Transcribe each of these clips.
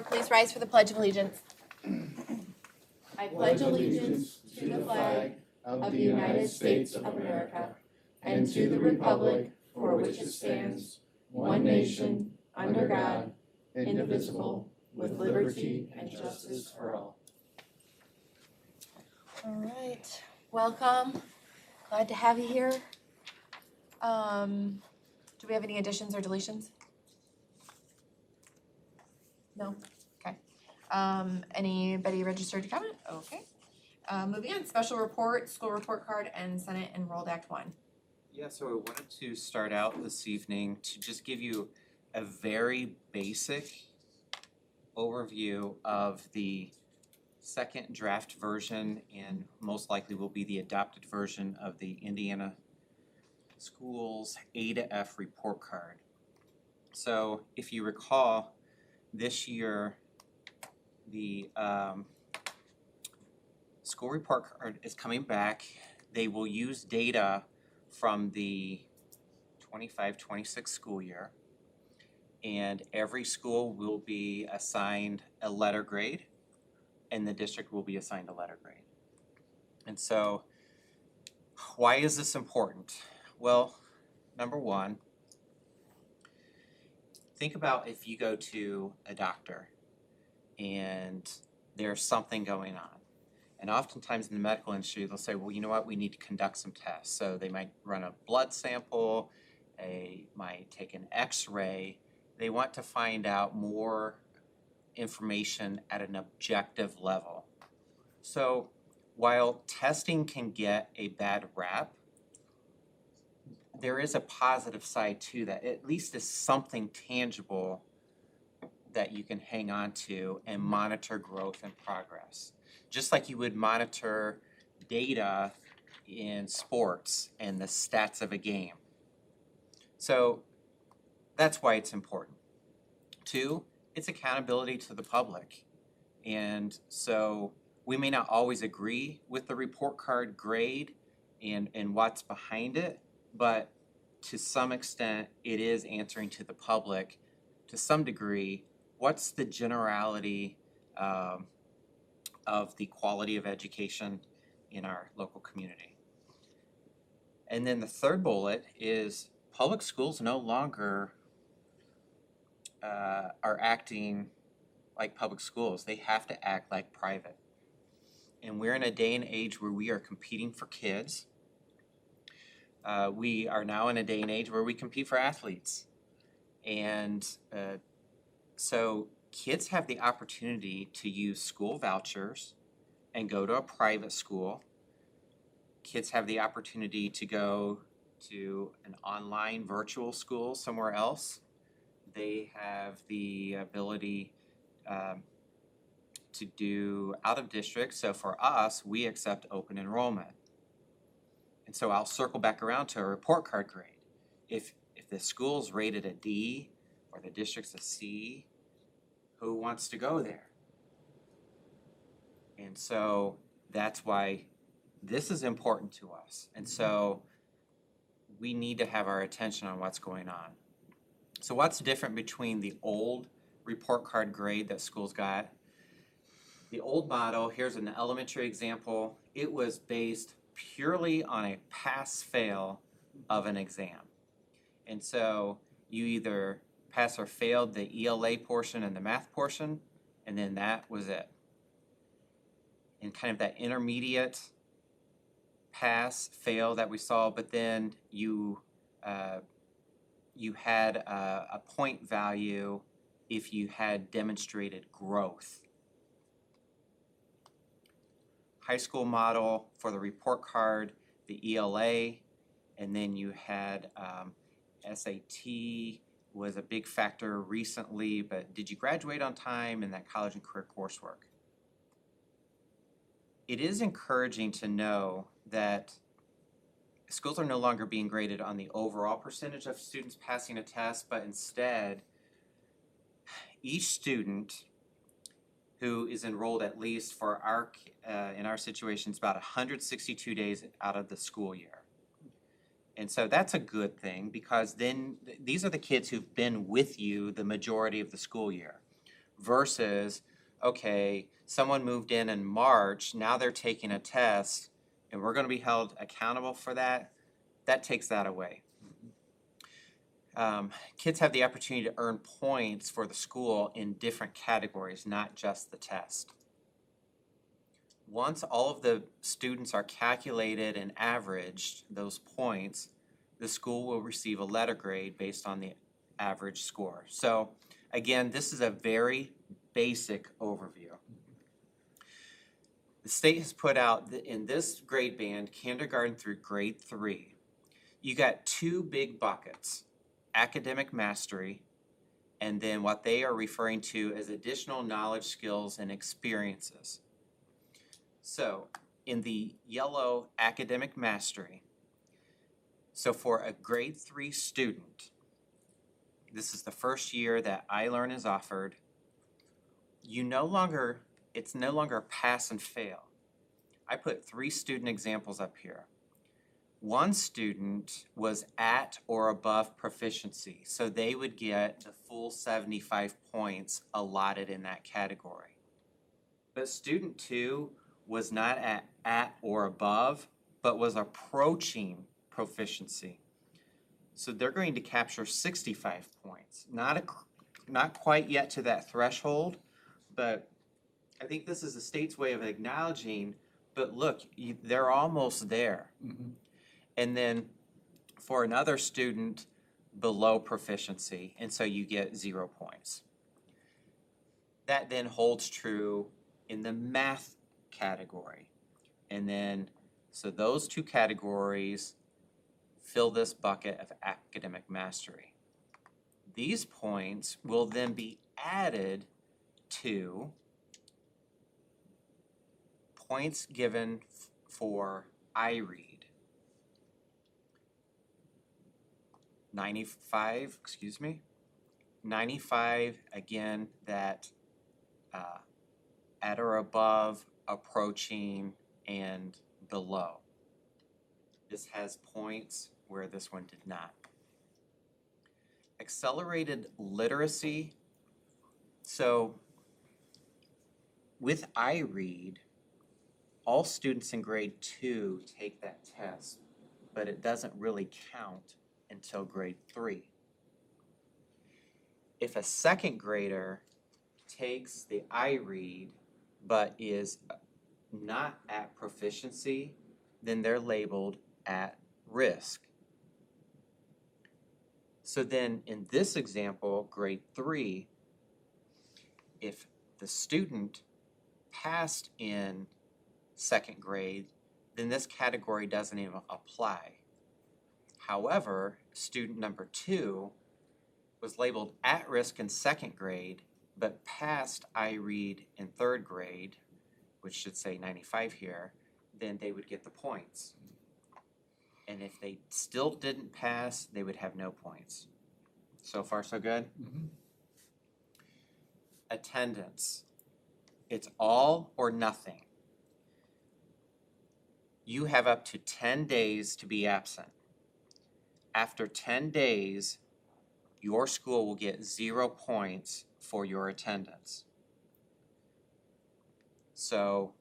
Please rise for the Pledge of Allegiance. I pledge allegiance to the flag of the United States of America and to the republic for which it stands, one nation, under God, indivisible, with liberty and justice for all. All right, welcome. Glad to have you here. Do we have any additions or deletions? No? Okay. Anybody registered to comment? Okay. Moving on, special report, school report card, and Senate Enrolled Act 1. Yeah, so I wanted to start out this evening to just give you a very basic overview of the second draft version and most likely will be the adopted version of the Indiana Schools A to F report card. So if you recall, this year the school report card is coming back. They will use data from the 25-26 school year, and every school will be assigned a letter grade, and the district will be assigned a letter grade. And so, why is this important? Well, number one, think about if you go to a doctor and there's something going on. And oftentimes in the medical industry, they'll say, well, you know what, we need to conduct some tests. So they might run a blood sample, they might take an x-ray. They want to find out more information at an objective level. So while testing can get a bad rap, there is a positive side to that. At least it's something tangible that you can hang on to and monitor growth and progress. Just like you would monitor data in sports and the stats of a game. So that's why it's important. Two, it's accountability to the public. And so we may not always agree with the report card grade and what's behind it, but to some extent it is answering to the public to some degree what's the generality of the quality of education in our local community. And then the third bullet is public schools no longer are acting like public schools. They have to act like private. And we're in a day and age where we are competing for kids. We are now in a day and age where we compete for athletes. And so kids have the opportunity to use school vouchers and go to a private school. Kids have the opportunity to go to an online virtual school somewhere else. They have the ability to do out of district. So for us, we accept open enrollment. And so I'll circle back around to a report card grade. If the school's rated a D or the district's a C, who wants to go there? And so that's why this is important to us. And so we need to have our attention on what's going on. So what's different between the old report card grade that schools got? The old model, here's an elementary example, it was based purely on a pass-fail of an exam. And so you either pass or failed the ELA portion and the math portion, and then that was it. And kind of that intermediate pass-fail that we saw, but then you had a point value if you had demonstrated growth. High school model for the report card, the ELA, and then you had SAT was a big factor recently, but did you graduate on time in that college and career coursework? It is encouraging to know that schools are no longer being graded on the overall percentage of students passing a test, but instead each student who is enrolled at least for our, in our situation, it's about 162 days out of the school year. And so that's a good thing because then these are the kids who've been with you the majority of the school year. versus, okay, someone moved in March, now they're taking a test, and we're gonna be held accountable for that. That takes that away. Kids have the opportunity to earn points for the school in different categories, not just the test. Once all of the students are calculated and averaged, those points, the school will receive a letter grade based on the average score. So again, this is a very basic overview. The state has put out in this grade band, kindergarten through grade 3, you got two big buckets, academic mastery, and then what they are referring to as additional knowledge, skills, and experiences. So in the yellow, academic mastery, so for a grade 3 student, this is the first year that iLearn is offered, it's no longer pass and fail. I put 3 student examples up here. One student was at or above proficiency, so they would get the full 75 points allotted in that category. But student 2 was not at or above, but was approaching proficiency. So they're going to capture 65 points. Not quite yet to that threshold, but I think this is the state's way of acknowledging, but look, they're almost there. Mm-hmm. And then for another student, below proficiency, and so you get 0 points. That then holds true in the math category. And then, so those 2 categories fill this bucket of academic mastery. These points will then be added to points given for iRead. 95, again, that at or above, approaching, and below. This has points where this one did not. Accelerated literacy. So with iRead, all students in grade 2 take that test, but it doesn't really count until grade 3. If a second grader takes the iRead but is not at proficiency, then they're labeled at risk. So then in this example, grade 3, if the student passed in second grade, then this category doesn't even apply. However, student number 2 was labeled at risk in second grade, but passed iRead in third grade, which should say 95 here, then they would get the points. And if they still didn't pass, they would have no points. So far, so good? Mm-hmm. Attendance. It's all or nothing. You have up to 10 days to be absent. After 10 days, your school will get 0 points for your attendance. So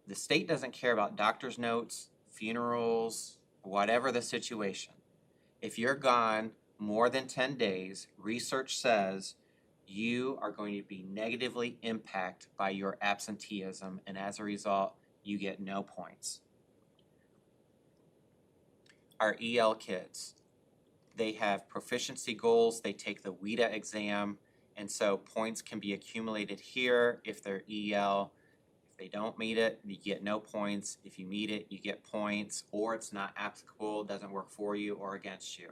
the state doesn't care about doctor's notes, funerals, whatever the situation. If you're gone more than 10 days, research says you are going to be negatively impacted by your absenteeism, and as a result, you get no points. Our EL kids, they have proficiency goals, they take the WIDA exam, and so points can be accumulated here if they're EL. If they don't meet it, you get no points. If you meet it, you get points, or it's not applicable, doesn't work for you or against you.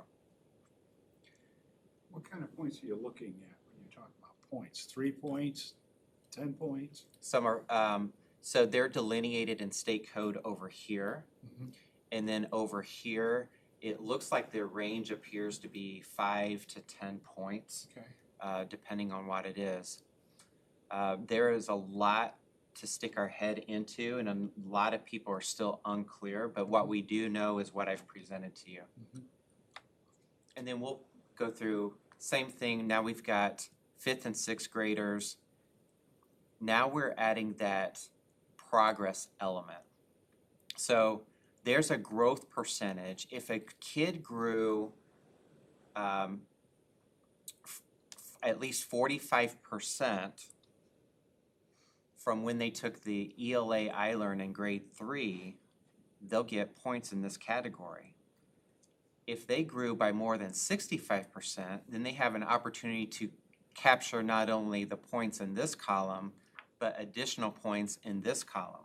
What kind of points are you looking at when you're talking about points? 3 points, 10 points? Some are, so they're delineated in state code over here. Mm-hmm. And then over here, it looks like their range appears to be 5 to 10 points, Okay. Depending on what it is. There is a lot to stick our head into, and a lot of people are still unclear, but what we do know is what I've presented to you. Mm-hmm. And then we'll go through, same thing, now we've got fifth and sixth graders. Now we're adding that progress element. So there's a growth percentage. If a kid grew at least 45% from when they took the ELA iLearn in grade 3, they'll get points in this category. If they grew by more than 65%, then they have an opportunity to capture not only the points in this column, but additional points in this column.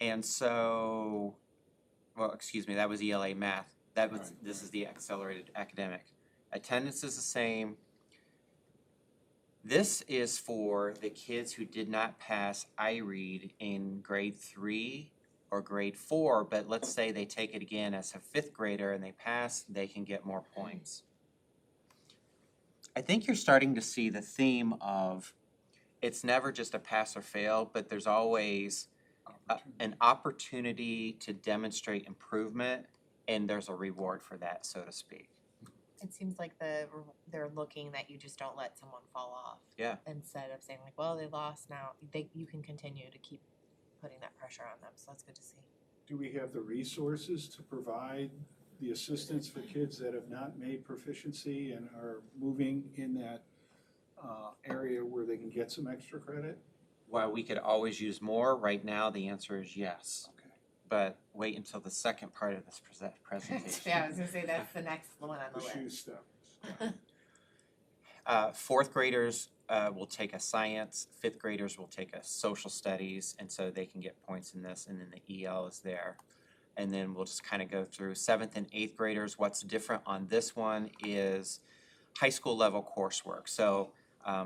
And so, well, excuse me, that was ELA math. That was, this is the accelerated academic. Attendance is the same. This is for the kids who did not pass iRead in grade 3 or grade 4, but let's say they take it again as a fifth grader and they pass, they can get more points. I think you're starting to see the theme of it's never just a pass or fail, but there's always an opportunity to demonstrate improvement, and there's a reward for that, so to speak. It seems like they're looking that you just don't let someone fall off. Yeah. Instead of saying like, well, they lost now, you can continue to keep putting that pressure on them, so that's good to see. Do we have the resources to provide the assistance for kids that have not made proficiency and are moving in that area where they can get some extra credit? While we could always use more, right now the answer is yes. Okay. But wait until the second part of this presentation. Yeah, I was gonna say that's the next one on the The list. shoe stuff. Fourth graders will take a science, fifth graders will take a social studies, and so they can get points in this, and then the EL is there. And then we'll just kind of go through seventh and eighth graders. What's different on this one is high school level coursework. So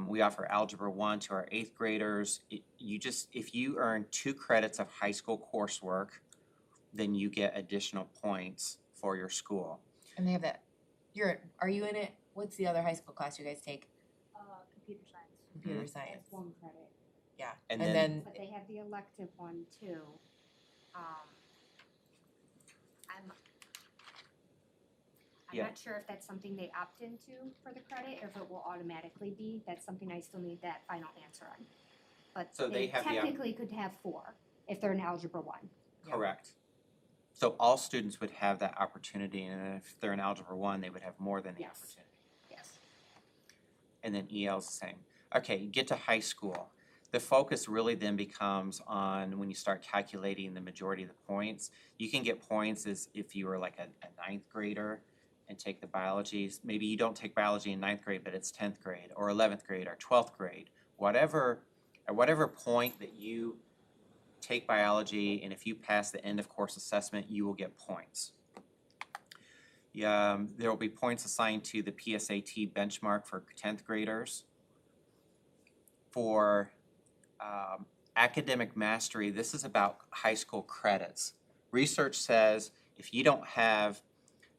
we offer Algebra 1 to our eighth graders. If you earn 2 credits of high school coursework, then you get additional points for your school. And they have that. Are you in it? What's the other high school class you guys take? Computer science. Computer That's science. 1 credit. Yeah. And And then- then But they have the elective one too. I'm Yeah. not sure if that's something they opt into for the credit, or if it will automatically be. That's something I still need that final answer on. But So they have the technically could have 4 if they're in Algebra 1. Yeah. Correct. So all students would have that opportunity, and if they're in Algebra 1, they would have more than the Yes. opportunity. Yes. And then EL is the same. Okay, you get to high school. The focus really then becomes on when you start calculating the majority of the points. You can get points as if you were like a ninth grader and take the biologies. Maybe you don't take biology in ninth grade, but it's 10th grade or 11th grade or 12th grade. At whatever point that you take biology, and if you pass the end of course assessment, you will get points. There will be points assigned to the PSAT benchmark for 10th graders. For academic mastery, this is about high school credits. Research says if you don't have,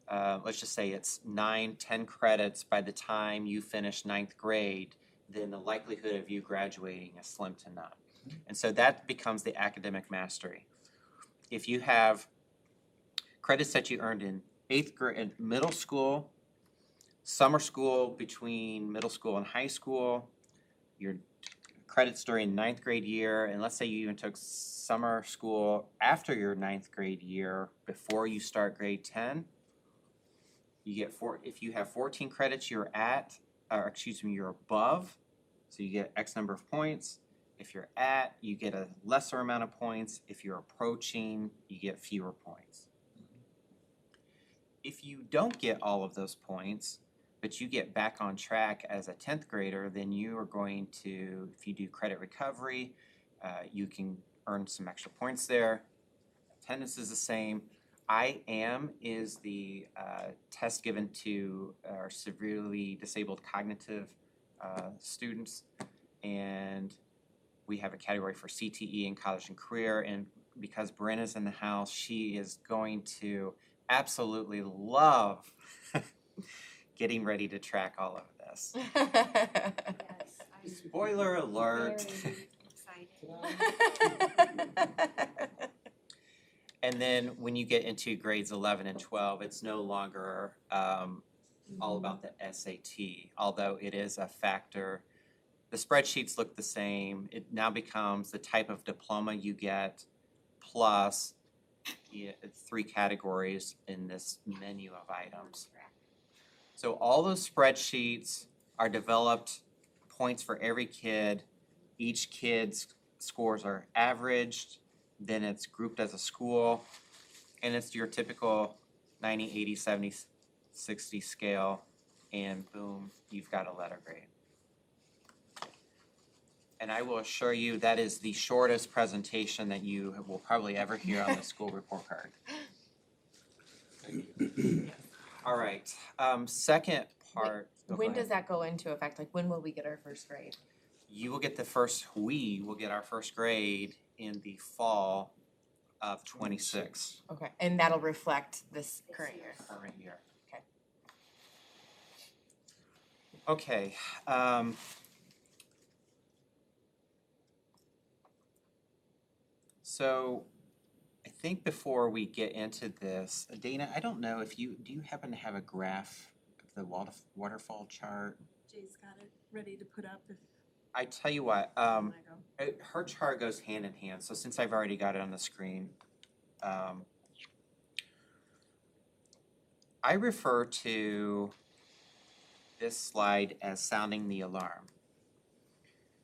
let's just say it's 9-10 credits by the time you finish ninth grade, then the likelihood of you graduating is slim to none. And so that becomes the academic mastery. If you have credits that you earned in eighth grade, in middle school, summer school between middle school and high school, your credits during ninth grade year, and let's say you even took summer school after your ninth grade year before you start grade 10, you get if you have 14 credits you're above, so you get X number of points. If you're at, you get a lesser amount of points. If you're approaching, you get fewer points. If you don't get all of those points, but you get back on track as a 10th grader, then you are going to, if you do credit recovery, you can earn some extra points there. Attendance is the same. IAM is the test given to our severely disabled cognitive students, and we have a category for CTE in college and career, and because Brenna's in the house, she is going to absolutely love getting ready to track all of this. Yes. I'm Spoiler alert. very excited. And then when you get into grades 11 and 12, it's no longer all about the SAT, although it is a factor. The spreadsheets look the same. It now becomes the type of diploma you get plus 3 categories in this menu of items. So all those spreadsheets are developed points for every kid. Each kid's scores are averaged, then it's grouped as a school, and it's your typical 90, 80, 70, 60 scale, and boom, you've got a letter grade. And I will assure you that is the shortest presentation that you will probably ever hear on the school report card. All right, second part. Go When ahead. does that go into effect? Like, when will we get our first grade? We will get our first grade in the fall of 26. Okay, and that'll reflect this current year. Current year. Okay. Okay, so I think before we get into this, Dana, I don't know if do you happen to have a graph of the waterfall chart? Jay's got it ready to put up if I tell you what, you wanna go. her chart goes hand in hand, so since I've already got it on the screen, I refer to this slide as sounding the alarm.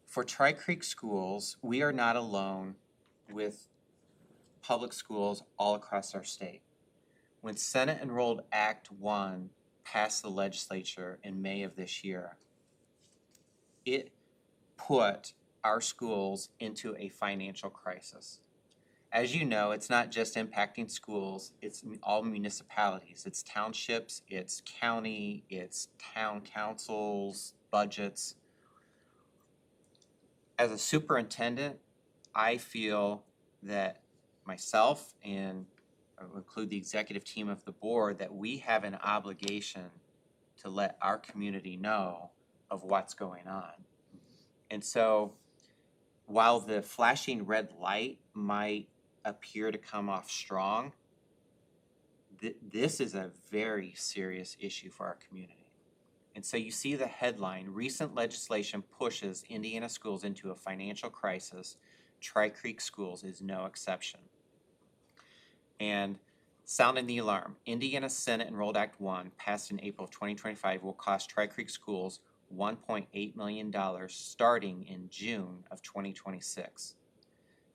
For Tri-Creek schools, we are not alone with public schools all across our state. When Senate Enrolled Act 1 passed the legislature in May of this year, it put our schools into a financial crisis. As you know, it's not just impacting schools, it's all municipalities, it's townships, it's county, it's town councils, budgets. As a superintendent, I feel that myself and I will include the executive team of the board that we have an obligation to let our community know of what's going on. And so while the flashing red light might appear to come off strong, this is a very serious issue for our community. And so you see the headline, recent legislation pushes Indiana schools into a financial crisis. Tri-Creek Schools is no exception. And sounding the alarm, Indiana Senate Enrolled Act 1 passed in April of 2025 will cost Tri-Creek Schools $1.8 million starting in June of 2026.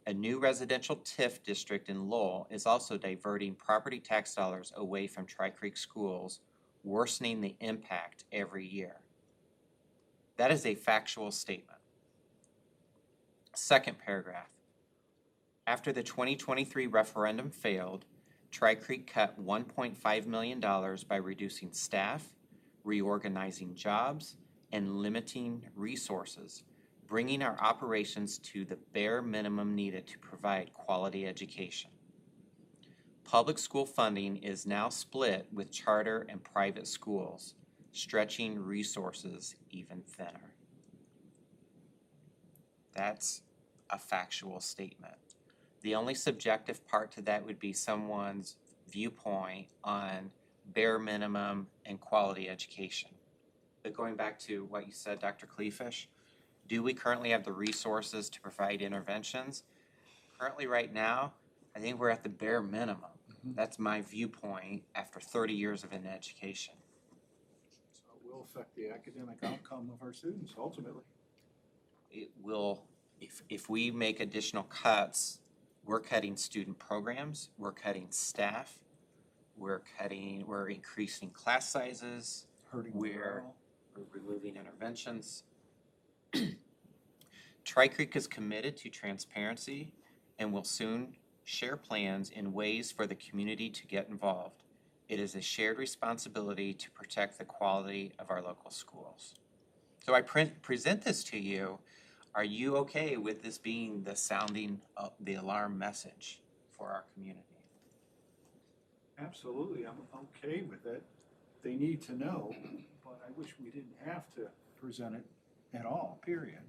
A new residential TIF district in Lowell is also diverting property tax dollars away from Tri-Creek schools, worsening the impact every year. That is a factual statement. Second paragraph. After the 2023 referendum failed, Tri-Creek cut $1.5 million by reducing staff, reorganizing jobs, and limiting resources, bringing our operations to the bare minimum needed to provide quality education. Public school funding is now split with charter and private schools, stretching resources even thinner. That's a factual statement. The only subjective part to that would be someone's viewpoint on bare minimum and quality education. But going back to what you said, Dr. Kleefish, do we currently have the resources to provide interventions? Currently, right now, I think we're at the bare minimum. That's my viewpoint after 30 years of an education. So it will affect the academic outcome of our students ultimately. It will, if we make additional cuts, we're cutting student programs, we're cutting staff, we're increasing class sizes, Hurting we're morale. removing interventions. Tri-Creek is committed to transparency and will soon share plans in ways for the community to get involved. It is a shared responsibility to protect the quality of our local schools. So I present this to you. Are you okay with this being the sounding of the alarm message for our community? Absolutely, I'm okay with it. They need to know, but I wish we didn't have to present it at all, period.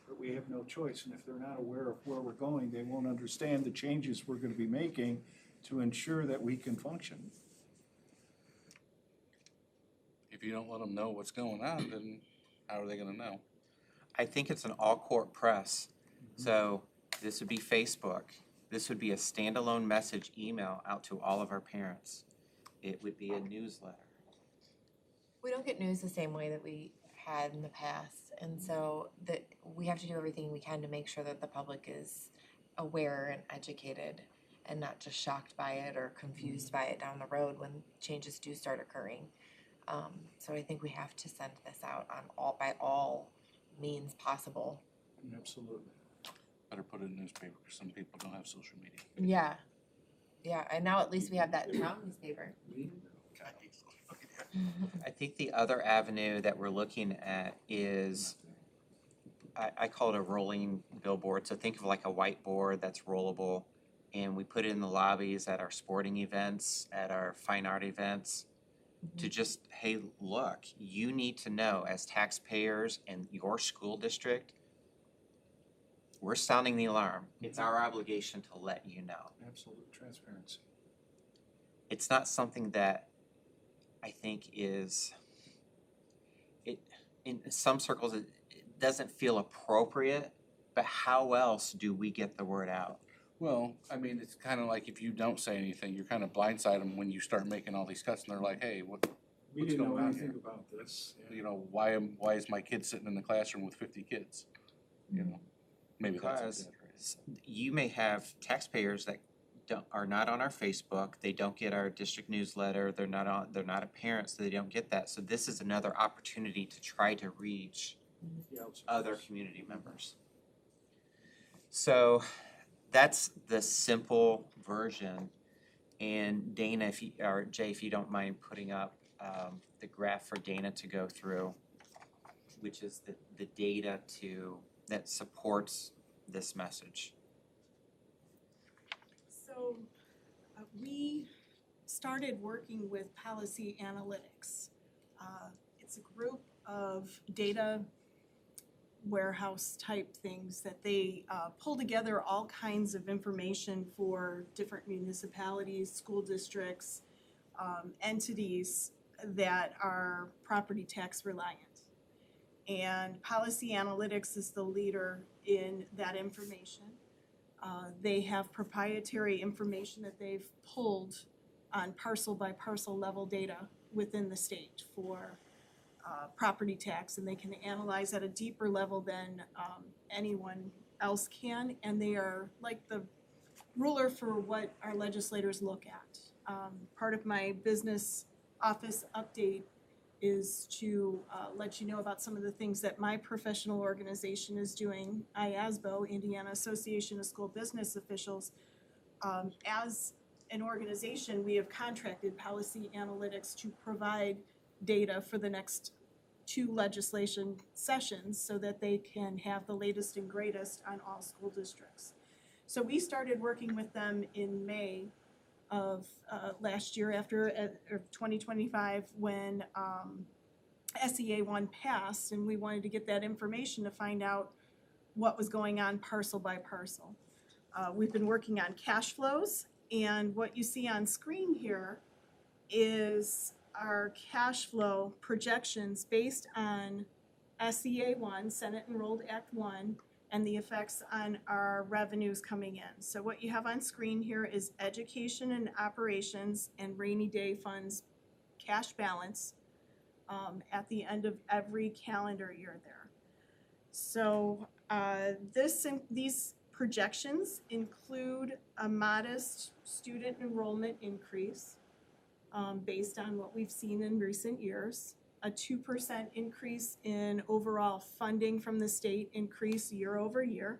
But we have no choice, and if they're not aware of where we're going, they won't understand the changes we're gonna be making to ensure that we can function. If you don't let them know what's going on, then how are they gonna know? I think it's an all-court press. So this would be Facebook. This would be a standalone message email out to all of our parents. It would be a newsletter. We don't get news the same way that we had in the past, and so that we have to do everything we can to make sure that the public is aware and educated and not just shocked by it or confused by it down the road when changes do start occurring. So I think we have to send this out on by all means possible. Absolutely. Better put it in the newspaper, because some people don't have social media. Yeah. Yeah, and now at least we have that in town newspaper. I think the other avenue that we're looking at is, I call it a rolling billboard. So think of like a whiteboard that's rollable, and we put it in the lobbies at our sporting events, at our fine art events, to just, hey, look, you need to know as taxpayers in your school district, we're sounding the alarm. It's our obligation to let you know. Absolute transparency. It's not something that I think is, in some circles, it doesn't feel appropriate, but how else do we get the word out? Well, I mean, it's kind of like if you don't say anything, you're kind of blindside them when you start making all these cuts, and they're like, hey, We what's didn't know going on anything here? about this. You know, why is my kid sitting in the classroom with 50 kids? You know, maybe that's Because exaggerated. you may have taxpayers that are not on our Facebook, they don't get our district newsletter, they're not a parent, so they don't get that. So this is another opportunity to try to reach Yeah, other community members. So that's the simple version. And Dana, or Jay, if you don't mind putting up the graph for Dana to go through, which is the data that supports this message. So we started working with Policy Analytics. It's a group of data warehouse type things that they pull together all kinds of information for different municipalities, school districts, entities that are property tax reliant. And Policy Analytics is the leader in that information. They have proprietary information that they've pulled on parcel by parcel level data within the state for property tax, and they can analyze at a deeper level than anyone else can, and they are like the ruler for what our legislators look at. Part of my business office update is to let you know about some of the things that my professional organization is doing, IASBO, Indiana Association of School Business Officials. As an organization, we have contracted Policy Analytics to provide data for the next 2 legislation sessions so that they can have the latest and greatest on all school districts. So we started working with them in May of last year, after 2025, when SEA 1 passed, and we wanted to get that information to find out what was going on parcel by parcel. We've been working on cash flows, and what you see on screen here is our cash flow projections based on SEA 1, Senate Enrolled Act 1, and the effects on our revenues coming in. So what you have on screen here is education and operations and rainy day funds cash balance at the end of every calendar year there. So these projections include a modest student enrollment increase based on what we've seen in recent years, a 2% increase in overall funding from the state increase year over year.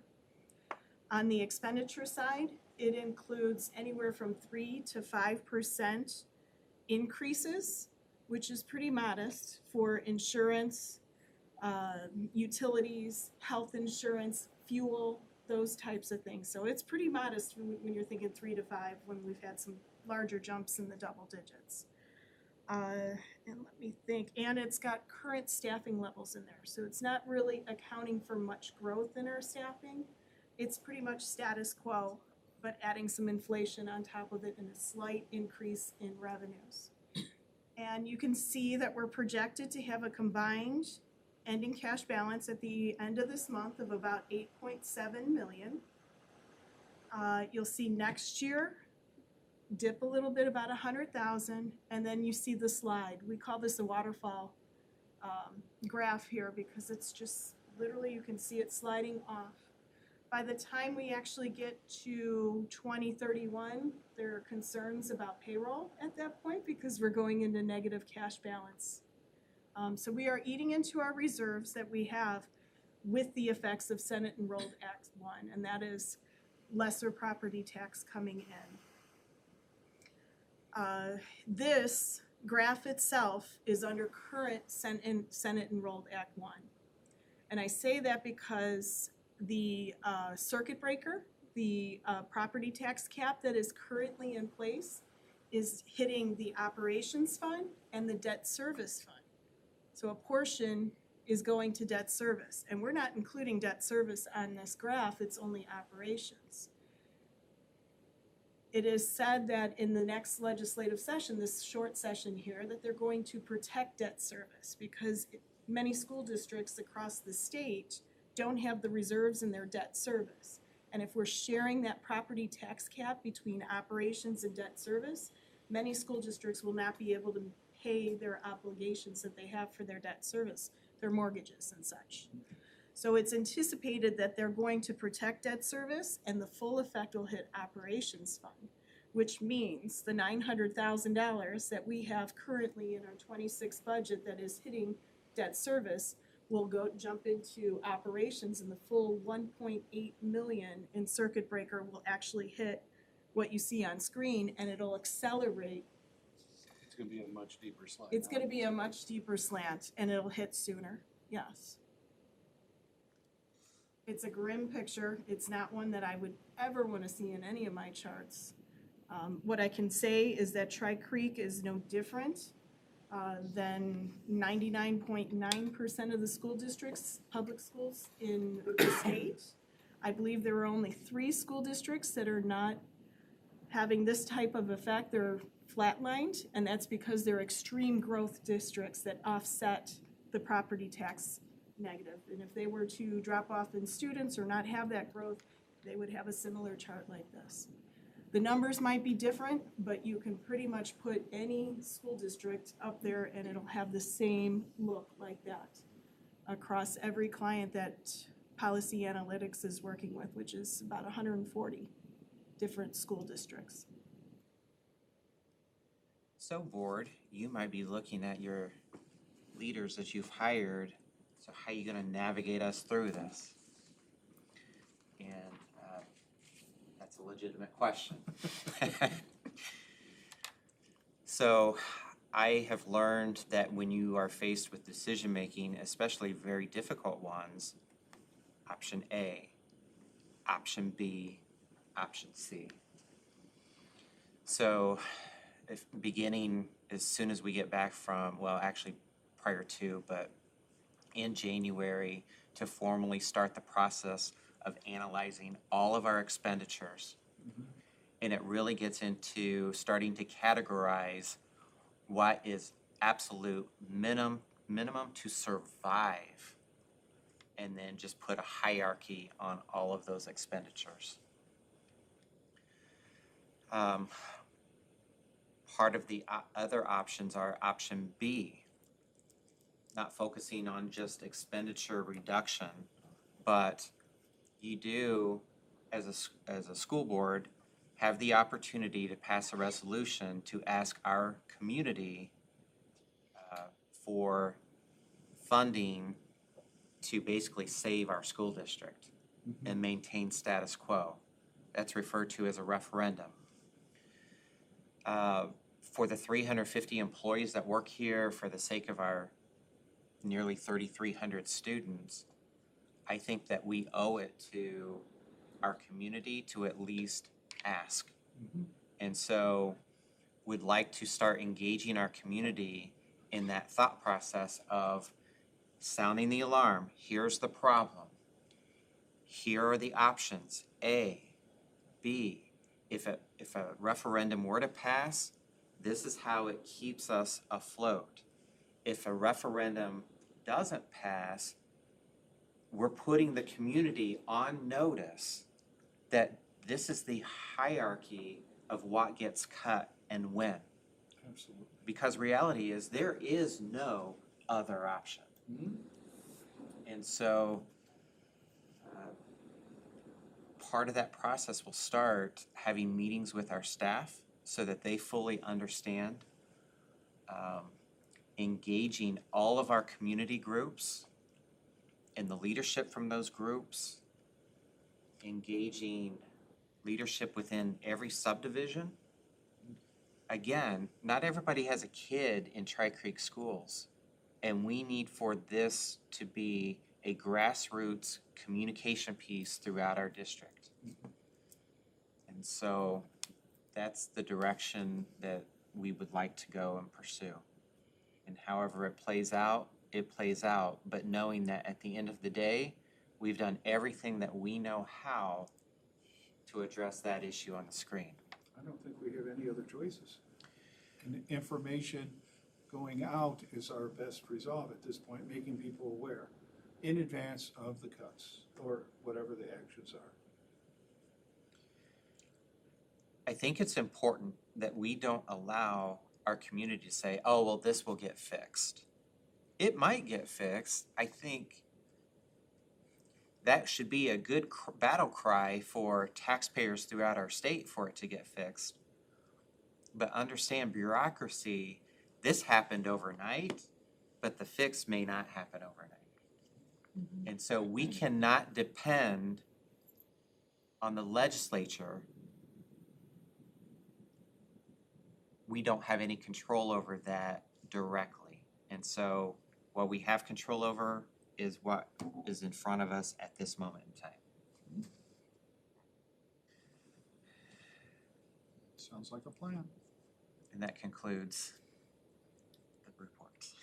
On the expenditure side, it includes anywhere from 3 to 5% increases, which is pretty modest for insurance, utilities, health insurance, fuel, those types of things. So it's pretty modest when you're thinking 3 to 5, when we've had some larger jumps in the double digits. And let me think, and it's got current staffing levels in there. So it's not really accounting for much growth in our staffing. It's pretty much status quo but adding some inflation on top of it and a slight increase in revenues. And you can see that we're projected to have a combined ending cash balance at the end of this month of about 8.7 million. You'll see next year dip a little bit, about 100,000, and then you see the slide. We call this a waterfall graph here because it's just literally you can see it sliding off. By the time we actually get to 2031, there are concerns about payroll at that point because we're going into negative cash balance. So we are eating into our reserves that we have with the effects of Senate Enrolled Act 1, and that is lesser property tax coming in. This graph itself is under current Senate Enrolled Act 1. And I say that because the circuit breaker, the property tax cap that is currently in place is hitting the operations fund and the debt service fund. So a portion is going to debt service. And we're not including debt service on this graph, it's only operations. It is said that in the next legislative session, this short session here, that they're going to protect debt service because many school districts across the state don't have the reserves in their debt service. And if we're sharing that property tax cap between operations and debt service, many school districts will not be able to pay their obligations that they have for their debt service, their mortgages and such. So it's anticipated that they're going to protect debt service and the full effect will hit operations fund, which means the $900,000 that we have currently in our 26 budget that is hitting debt service will jump into operations, and the full 1.8 million in circuit breaker will actually hit what you see on screen, and it'll accelerate. It's gonna be a much deeper slide. It's gonna be a much deeper slant, and it'll hit sooner, yes. It's a grim picture. It's not one that I would ever want to see in any of my charts. What I can say is that Tri Creek is no different than 99.9% of the school districts, public schools in the state. I believe there are only 3 school districts that are not having this type of effect. They're flatlined, and that's because they're extreme growth districts that offset the property tax negative. And if they were to drop off in students or not have that growth, they would have a similar chart like this. The numbers might be different, but you can pretty much put any school district up there and it'll have the same look like that across every client that Policy Analytics is working with, which is about 140 different school districts. So board, you might be looking at your leaders that you've hired. So how are you gonna navigate us through this? And that's a legitimate question. So I have learned that when you are faced with decision-making, especially very difficult ones, option A, option B, option C. So if beginning as soon as we get back from, well, actually prior to, but in January to formally start the process of analyzing all of our expenditures. And it really gets into starting to categorize what is absolute minimum to survive, and then just put a hierarchy on all of those expenditures. Part of the other options are option B, not focusing on just expenditure reduction, but you do, as a school board, have the opportunity to pass a resolution to ask our community for funding to basically save our school district and maintain status quo. That's referred to as a referendum. For the 350 employees that work here, for the sake of our nearly 3,300 students, I think that we owe it to our community to at least ask. And so would like to start engaging our community in that thought process of sounding the alarm. Here's the problem. Here are the options, A, B, if a referendum were to pass, this is how it keeps us afloat. If a referendum doesn't pass, we're putting the community on notice that this is the hierarchy of what gets cut and when. Absolutely. Because reality is there is no other option. Mhm. And so part of that process will start having meetings with our staff so that they fully understand, engaging all of our community groups and the leadership from those groups, engaging leadership within every subdivision. Again, not everybody has a kid in Tri-Creek schools, and we need for this to be a grassroots communication piece throughout our district. And so that's the direction that we would like to go and pursue. And however it plays out, but knowing that at the end of the day, we've done everything that we know how to address that issue on the screen. I don't think we have any other choices. And information going out is our best resolve at this point, making people aware in advance of the cuts or whatever the actions are. I think it's important that we don't allow our community to say, oh, well, this will get fixed. It might get fixed. I think that should be a good battle cry for taxpayers throughout our state for it to get fixed. But understand bureaucracy, this happened overnight, but the fix may not happen overnight. And so we cannot depend on the legislature. We don't have any control over that directly. And so what we have control over is what is in front of us at this moment in time. Sounds like a plan. And that concludes the reports.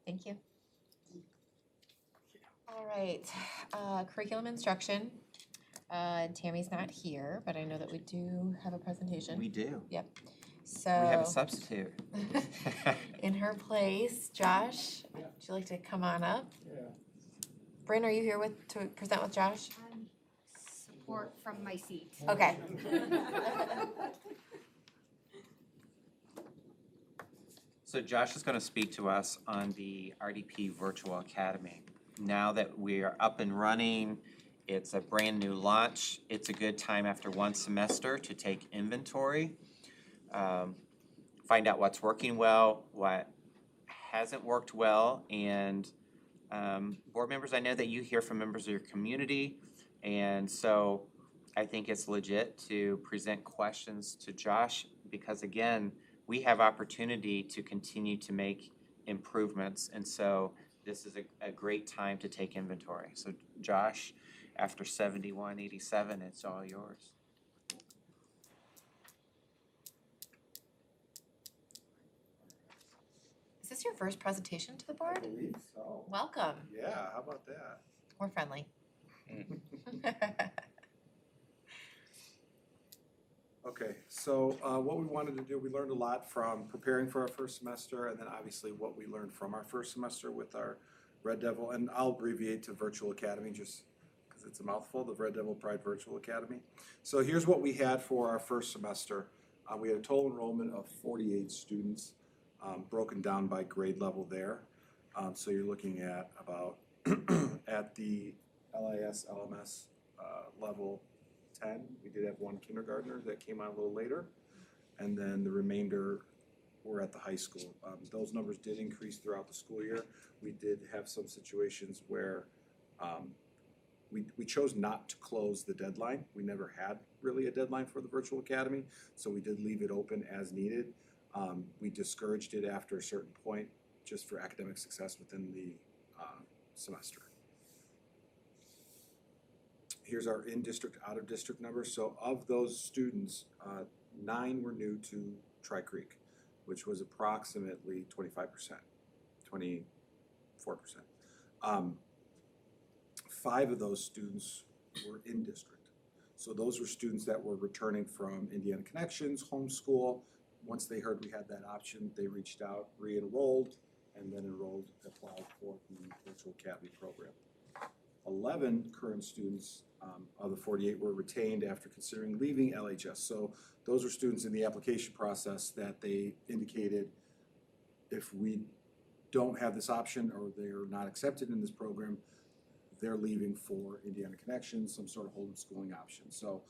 Thank you. All right, curriculum instruction. Tammy's not here, but I know that we do have a presentation. We do. So. We have a substitute. In her place, Josh, would you like to come on up? Yeah. Bryn, are you here to present with Josh? Support from my seat. Okay. So Josh is going to speak to us on the RDP Virtual Academy. Now that we are up and running, it's a brand new launch. It's a good time after one semester to take inventory, find out what's working well, what hasn't worked well, and board members, I know that you hear from members of your community, and so I think it's legit to present questions to Josh because again, we have opportunity to continue to make improvements, and so this is a great time to take inventory. So Josh, after 7187, it's all yours. Is this your first presentation to the board? I believe so. Welcome. Yeah, how about that? More friendly. Okay, so what we wanted to do, we learned a lot from preparing for our first semester, and then obviously what we learned from our first semester with our Red Devil, and I'll abbreviate to Virtual Academy just because it's a mouthful, the Red Devil Pride Virtual Academy. So here's what we had for our first semester. We had a total enrollment of 48 students, broken down by grade level there. So you're looking at about, at the LIS, LMS level 10, we did have one kindergartner that came on a little later, and then the remainder were at the high school. Those numbers did increase throughout the school year. We did have some situations where we chose not to close the deadline. We never had really a deadline for the Virtual Academy, so we did leave it open as needed. We discouraged it after a certain point just for academic success within the semester. Here's our in-district, out-of-district numbers. So of those students, 9 were new to Tri-Creek, which was approximately 25%, 24%. 5 of those students were in-district. So those were students that were returning from Indiana Connections, homeschool. Once they heard we had that option, they reached out, re-enrolled, and then applied for the Virtual Academy program. 11 current students of the 48 were retained after considering leaving LHS. So those were students in the application process that they indicated if we don't have this option or they're not accepted in this program, they're leaving for Indiana Connections, some sort of homeschooling option. So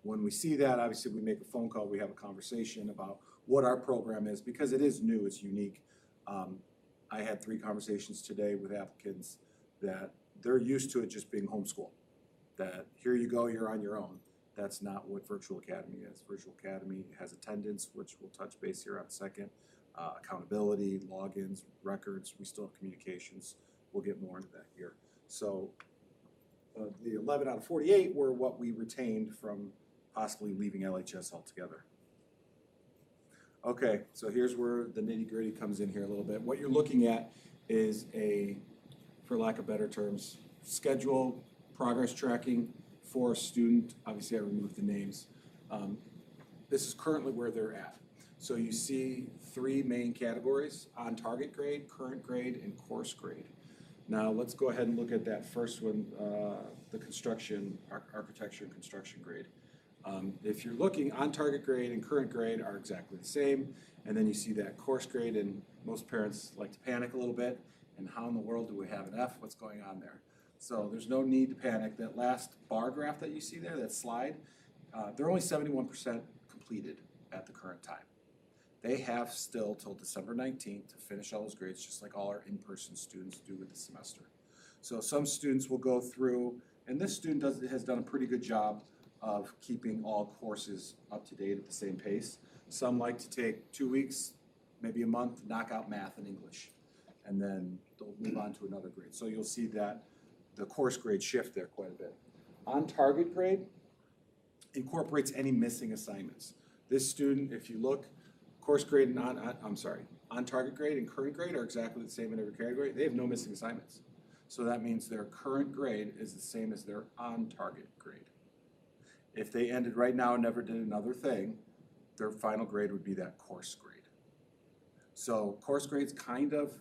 when we see that, obviously we make a phone call, we have a conversation about what our program is, because it is new, it's unique. I had 3 conversations today with applicants that they're used to it just being homeschool. That here you go, you're on your own. That's not what Virtual Academy is. Virtual Academy has attendance, which we'll touch base here on a second, accountability, logins, records, we still have communications. We'll get more into that here. So the 11 out of 48 were what we retained from possibly leaving LHS altogether. Okay, so here's where the nitty-gritty comes in here a little bit. What you're looking at is a, for lack of better terms, schedule, progress tracking for a student. Obviously, I removed the names. This is currently where they're at. So you see 3 main categories: on target grade, current grade, and course grade. Now let's go ahead and look at that first one, the construction, architecture and construction grade. If you're looking, on target grade and current grade are exactly the same, and then you see that course grade, and most parents like to panic a little bit, and how in the world do we have an F? What's going on there? So there's no need to panic. That last bar graph that you see there, that slide, they're only 71% completed at the current time. They have still till December 19th to finish all those grades, just like all our in-person students do with the semester. So some students will go through, and this student has done a pretty good job of keeping all courses up to date at the same pace. Some like to take 2 weeks, maybe a month, knock out math and English, and then they'll move on to another grade. So you'll see that the course grade shift there quite a bit. On target grade incorporates any missing assignments. This student, if you look, course grade and on target grade and current grade are exactly the same in every category. They have no missing assignments. So that means their current grade is the same as their on target grade. If they ended right now and never did another thing, their final grade would be that course grade. So course grade's kind of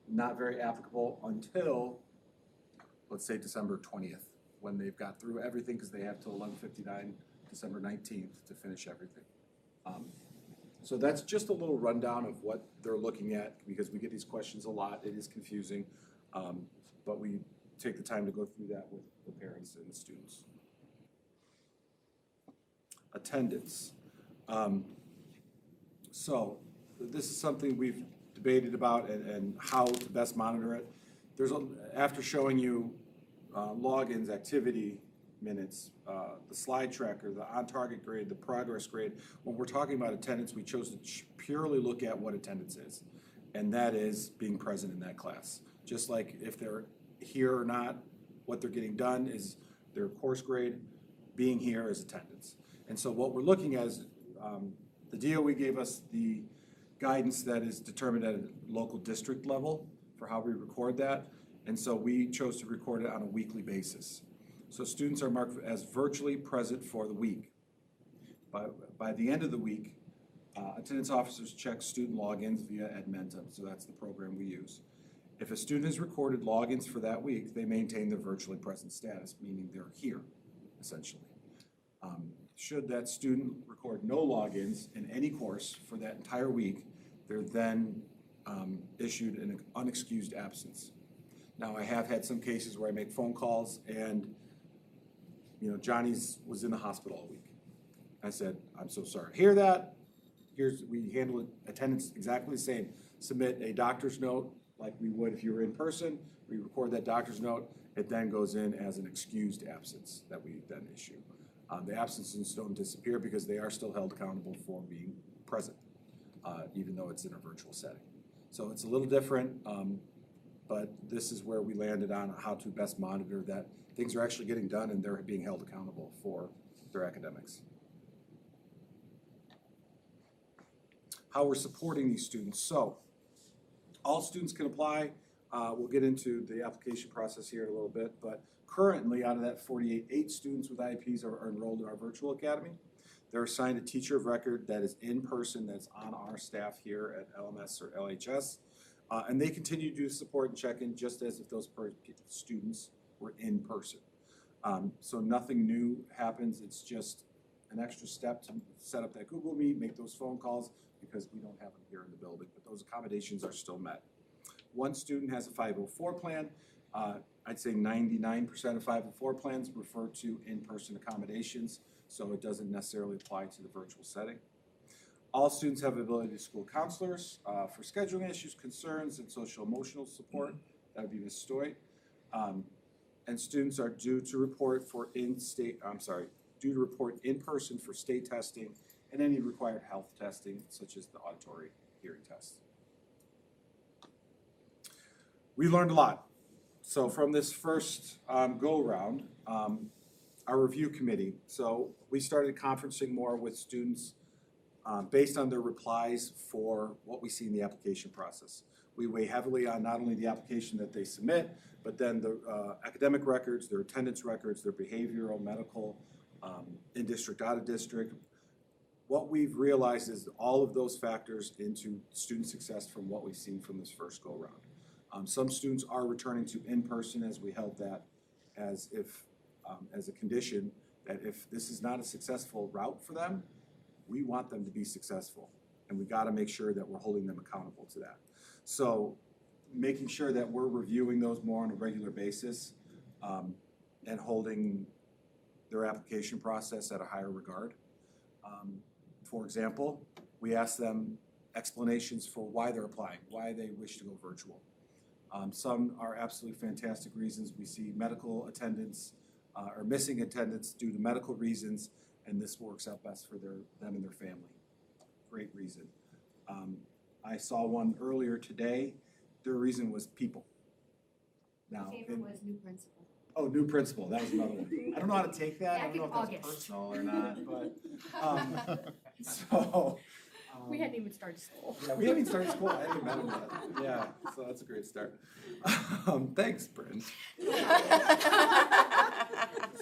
not very applicable until, let's say, December 20th, when they've got through everything, because they have till 11:59, December 19th to finish everything. So that's just a little rundown of what they're looking at, because we get these questions a lot. It is confusing, but we take the time to go through that with the parents and the students. Attendance. So this is something we've debated about and how to best monitor it. After showing you logins, activity minutes, the slide tracker, the on-target grade, the progress grade, when we're talking about attendance, we chose to purely look at what attendance is, and that is being present in that class. Just like if they're here or not, what they're getting done is their course grade, being here is attendance. And so what we're looking at is the DOE gave us the guidance that is determined at a local district level for how we record that, and so we chose to record it on a weekly basis. So students are marked as virtually present for the week. By the end of the week, attendance officers check student logins via Edmentum, so that's the program we use. If a student has recorded logins for that week, they maintain their virtually present status, meaning they're here, essentially. Should that student record no logins in any course for that entire week, they're then issued an unexcused absence. Now, I have had some cases where I make phone calls and, Johnny's was in the hospital all week. I said, I'm so sorry to hear that. We handle attendance exactly the same. Submit a doctor's note like we would if you were in person. We record that doctor's note. It then goes in as an excused absence that we then issue. The absences don't disappear because they are still held accountable for being present, even though it's in a virtual setting. So it's a little different, but this is where we landed on how to best monitor that things are actually getting done and they're being held accountable for their academics. How we're supporting these students. So all students can apply. We'll get into the application process here in a little bit, but currently, out of that 48, 8 students with IEPs are enrolled in our virtual academy. They're assigned a teacher of record that is in person, that's on our staff here at LMS or LHS. And they continue to do support and check-in just as if those students were in person. So nothing new happens, it's just an extra step to set up that Google Meet, make those phone calls, because we don't have them here in the building, but those accommodations are still met. One student has a 504 plan. I'd say 99% of 504 plans refer to in-person accommodations, so it doesn't necessarily apply to the virtual setting. All students have the ability to school counselors for scheduling issues, concerns, and social emotional support. That would be Ms. Stoy. And students are due to report in person for state testing and any required health testing, such as the auditory hearing test. We learned a lot. So from this first go-around, our review committee, so we started conferencing more with students based on their replies for what we see in the application process. We weigh heavily on not only the application that they submit, but then the academic records, their attendance records, their behavioral, medical, in district, out of district. What we've realized is all of those factors into student success from what we've seen from this first go-around. Some students are returning to in-person, as we held that as a condition that if this is not a successful route for them, we want them to be successful, and we got to make sure that we're holding them accountable to that. So making sure that we're reviewing those more on a regular basis and holding their application process at a higher regard. For example, we ask them explanations for why they're applying, why they wish to go virtual. Some are absolutely fantastic reasons. We see medical attendance or missing attendance due to medical reasons, and this works out best for them and their family. Great reason. I saw one earlier today. Their reason was people. Now, My favorite was new principal. Oh, new principal, that was another one. I don't know how to take that, I Back don't know in if that's August. personal or not, but, so. We hadn't even started school. Yeah, we haven't even started school, I haven't even met him yet, yeah, so that's a great start. Thanks, Bryn. Just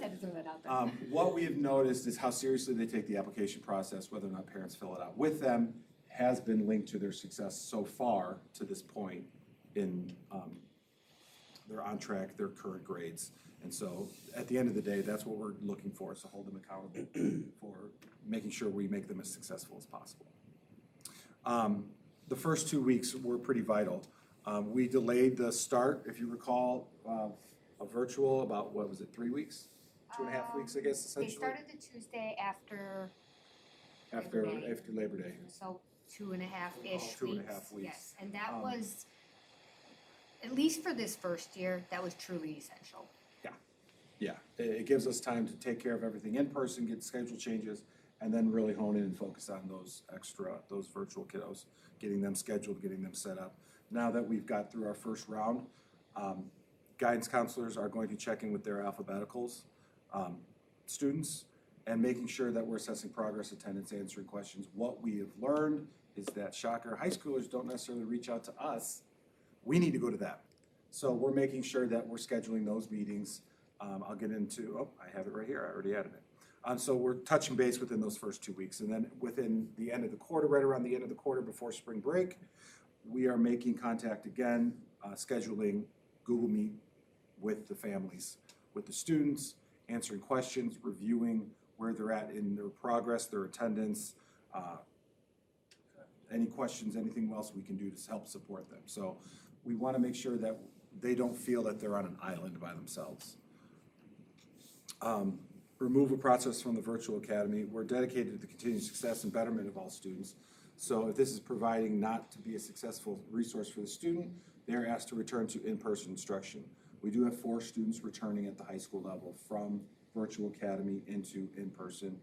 had to throw that out there. What we have noticed is how seriously they take the application process, whether or not parents fill it out with them, has been linked to their success so far to this point in they're on track, their current grades. And so at the end of the day, that's what we're looking for, is to hold them accountable for making sure we make them as successful as possible. The first 2 weeks were pretty vital. We delayed the start, if you recall, of a virtual about, what was it, 3 weeks? 2.5 weeks, I guess, They essentially? started the Tuesday after After Labor Labor Day. so 2.5-ish Oh, 2.5 weeks. weeks. Yes, and that was, at least for this first year, that was truly essential. Yeah, it gives us time to take care of everything in person, get schedule changes, and then really hone in and focus on those virtual kiddos, getting them scheduled, getting them set up. Now that we've got through our first round, guidance counselors are going to check in with their alphabeticals students and making sure that we're assessing progress, attendance, answering questions. What we have learned is that, shocker, high schoolers don't necessarily reach out to us. We need to go to them. So we're making sure that we're scheduling those meetings. I'll get into, I have it right here, I already added it. So we're touching base within those first 2 weeks. And then within the end of the quarter, right around the end of the quarter before spring break, we are making contact again, scheduling Google Meet with the families, with the students, answering questions, reviewing where they're at in their progress, their attendance, any questions, anything else we can do to help support them. So we want to make sure that they don't feel that they're on an island by themselves. Remove a process from the virtual academy. We're dedicated to the continued success and betterment of all students. So if this is providing not to be a successful resource for the student, they're asked to return to in-person instruction. We do have 4 students returning at the high school level from virtual academy into in-person,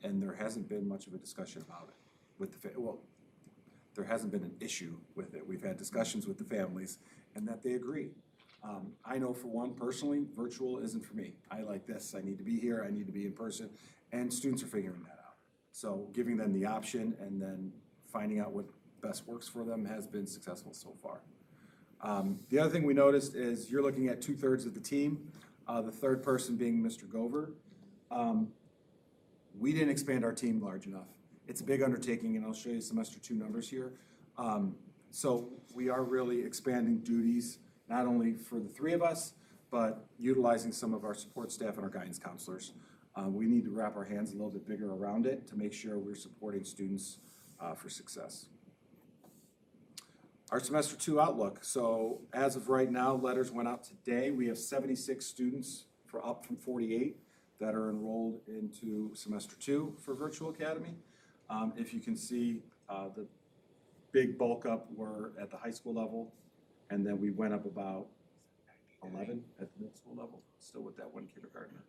and there hasn't been much of a discussion about it with there hasn't been an issue with it. We've had discussions with the families, and that they agree. I know for one, personally, virtual isn't for me. I like this. I need to be here. I need to be in person. And students are figuring that out. So giving them the option and then finding out what best works for them has been successful so far. The other thing we noticed is you're looking at 2/3 of the team, the third person being Mr. Gover. We didn't expand our team large enough. It's a big undertaking, and I'll show you semester 2 numbers here. So we are really expanding duties, not only for the 3 of us, but utilizing some of our support staff and our guidance counselors. We need to wrap our hands a little bit bigger around it to make sure we're supporting students for success. Our semester 2 outlook. So as of right now, letters went out today. We have 76 students up from 48 that are enrolled into semester 2 for Virtual Academy. If you can see, the big bulk up were at the high school level, and then we went up about 11 at the middle school level, still with that one kindergartner.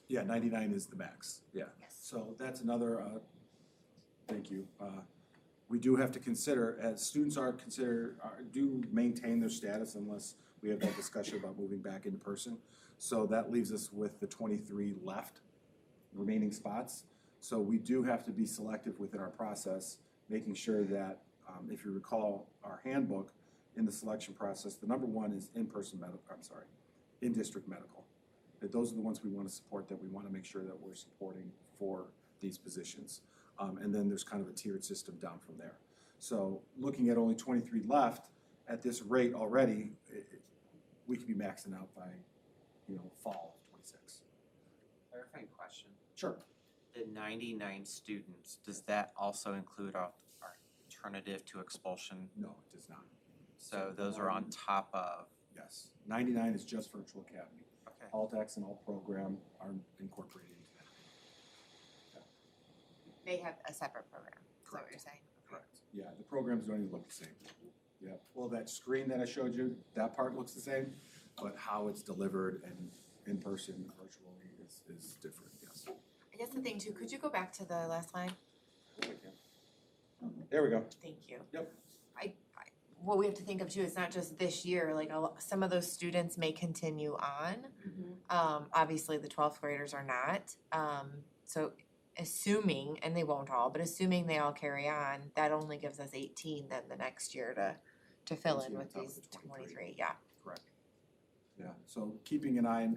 Yeah, 99 is the max, yeah. Yes. So that's another, thank you. We do have to consider, as students do maintain their status unless we have that discussion about moving back into person. So that leaves us with the 23 left, remaining spots. So we do have to be selective within our process, making sure that, if you recall our handbook in the selection process, the number 1 is in-district medical. That those are the ones we want to support, that we want to make sure that we're supporting for these positions. And then there's kind of a tiered system down from there. So looking at only 23 left, at this rate already, we could be maxing out by, fall of 26. Clarifying question. Sure. The 99 students, does that also include our alternative to expulsion? No, it does not. So those are on top of, Yes, 99 is just Virtual Academy. okay. Alt-X and Alt-Program are incorporated into that. They have a separate program, is that what you're saying? Correct. Yeah, the programs don't even look the same. Yeah, well, that screen that I showed you, that part looks the same, but how it's delivered and in person, virtually is different, yes. I guess the thing too, could you go back to the last slide? There we go. Thank you. Yep. What we have to think of too, it's not just this year, like some of those students may continue on. Obviously, the 12th graders are not. So assuming, and they won't all, but assuming they all carry on, that only gives us 18 then the next year to fill in 18 on with top of these the 23. 23, yeah. Correct. Yeah, so keeping an eye,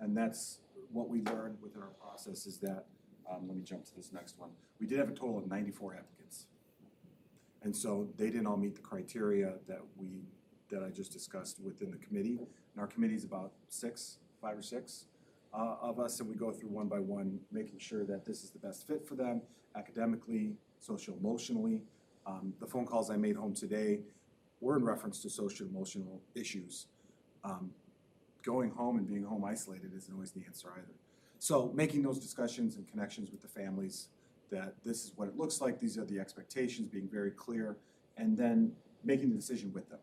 and that's what we learned within our process is that, let me jump to this next one. We did have a total of 94 applicants. And so they didn't all meet the criteria that I just discussed within the committee. And our committee is about 5 or 6 of us, and we go through one by one, making sure that this is the best fit for them academically, social-emotionally. The phone calls I made home today were in reference to social-emotional issues. Going home and being home isolated isn't always the answer either. So making those discussions and connections with the families, that this is what it looks like, these are the expectations, being very clear, and then making the decision with them,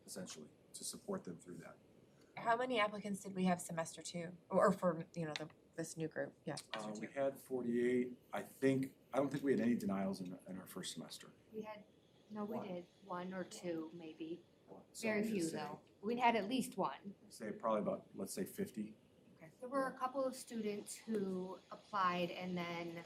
essentially, to support them through that. How many applicants did we have semester 2? Or for, this new group? Yeah. We had 48, I don't think we had any denials in our first semester. We did 1 or 2 maybe, So very I'm few just saying- though. We had at least 1. Say probably about, let's say 50. There were a couple of students who applied and then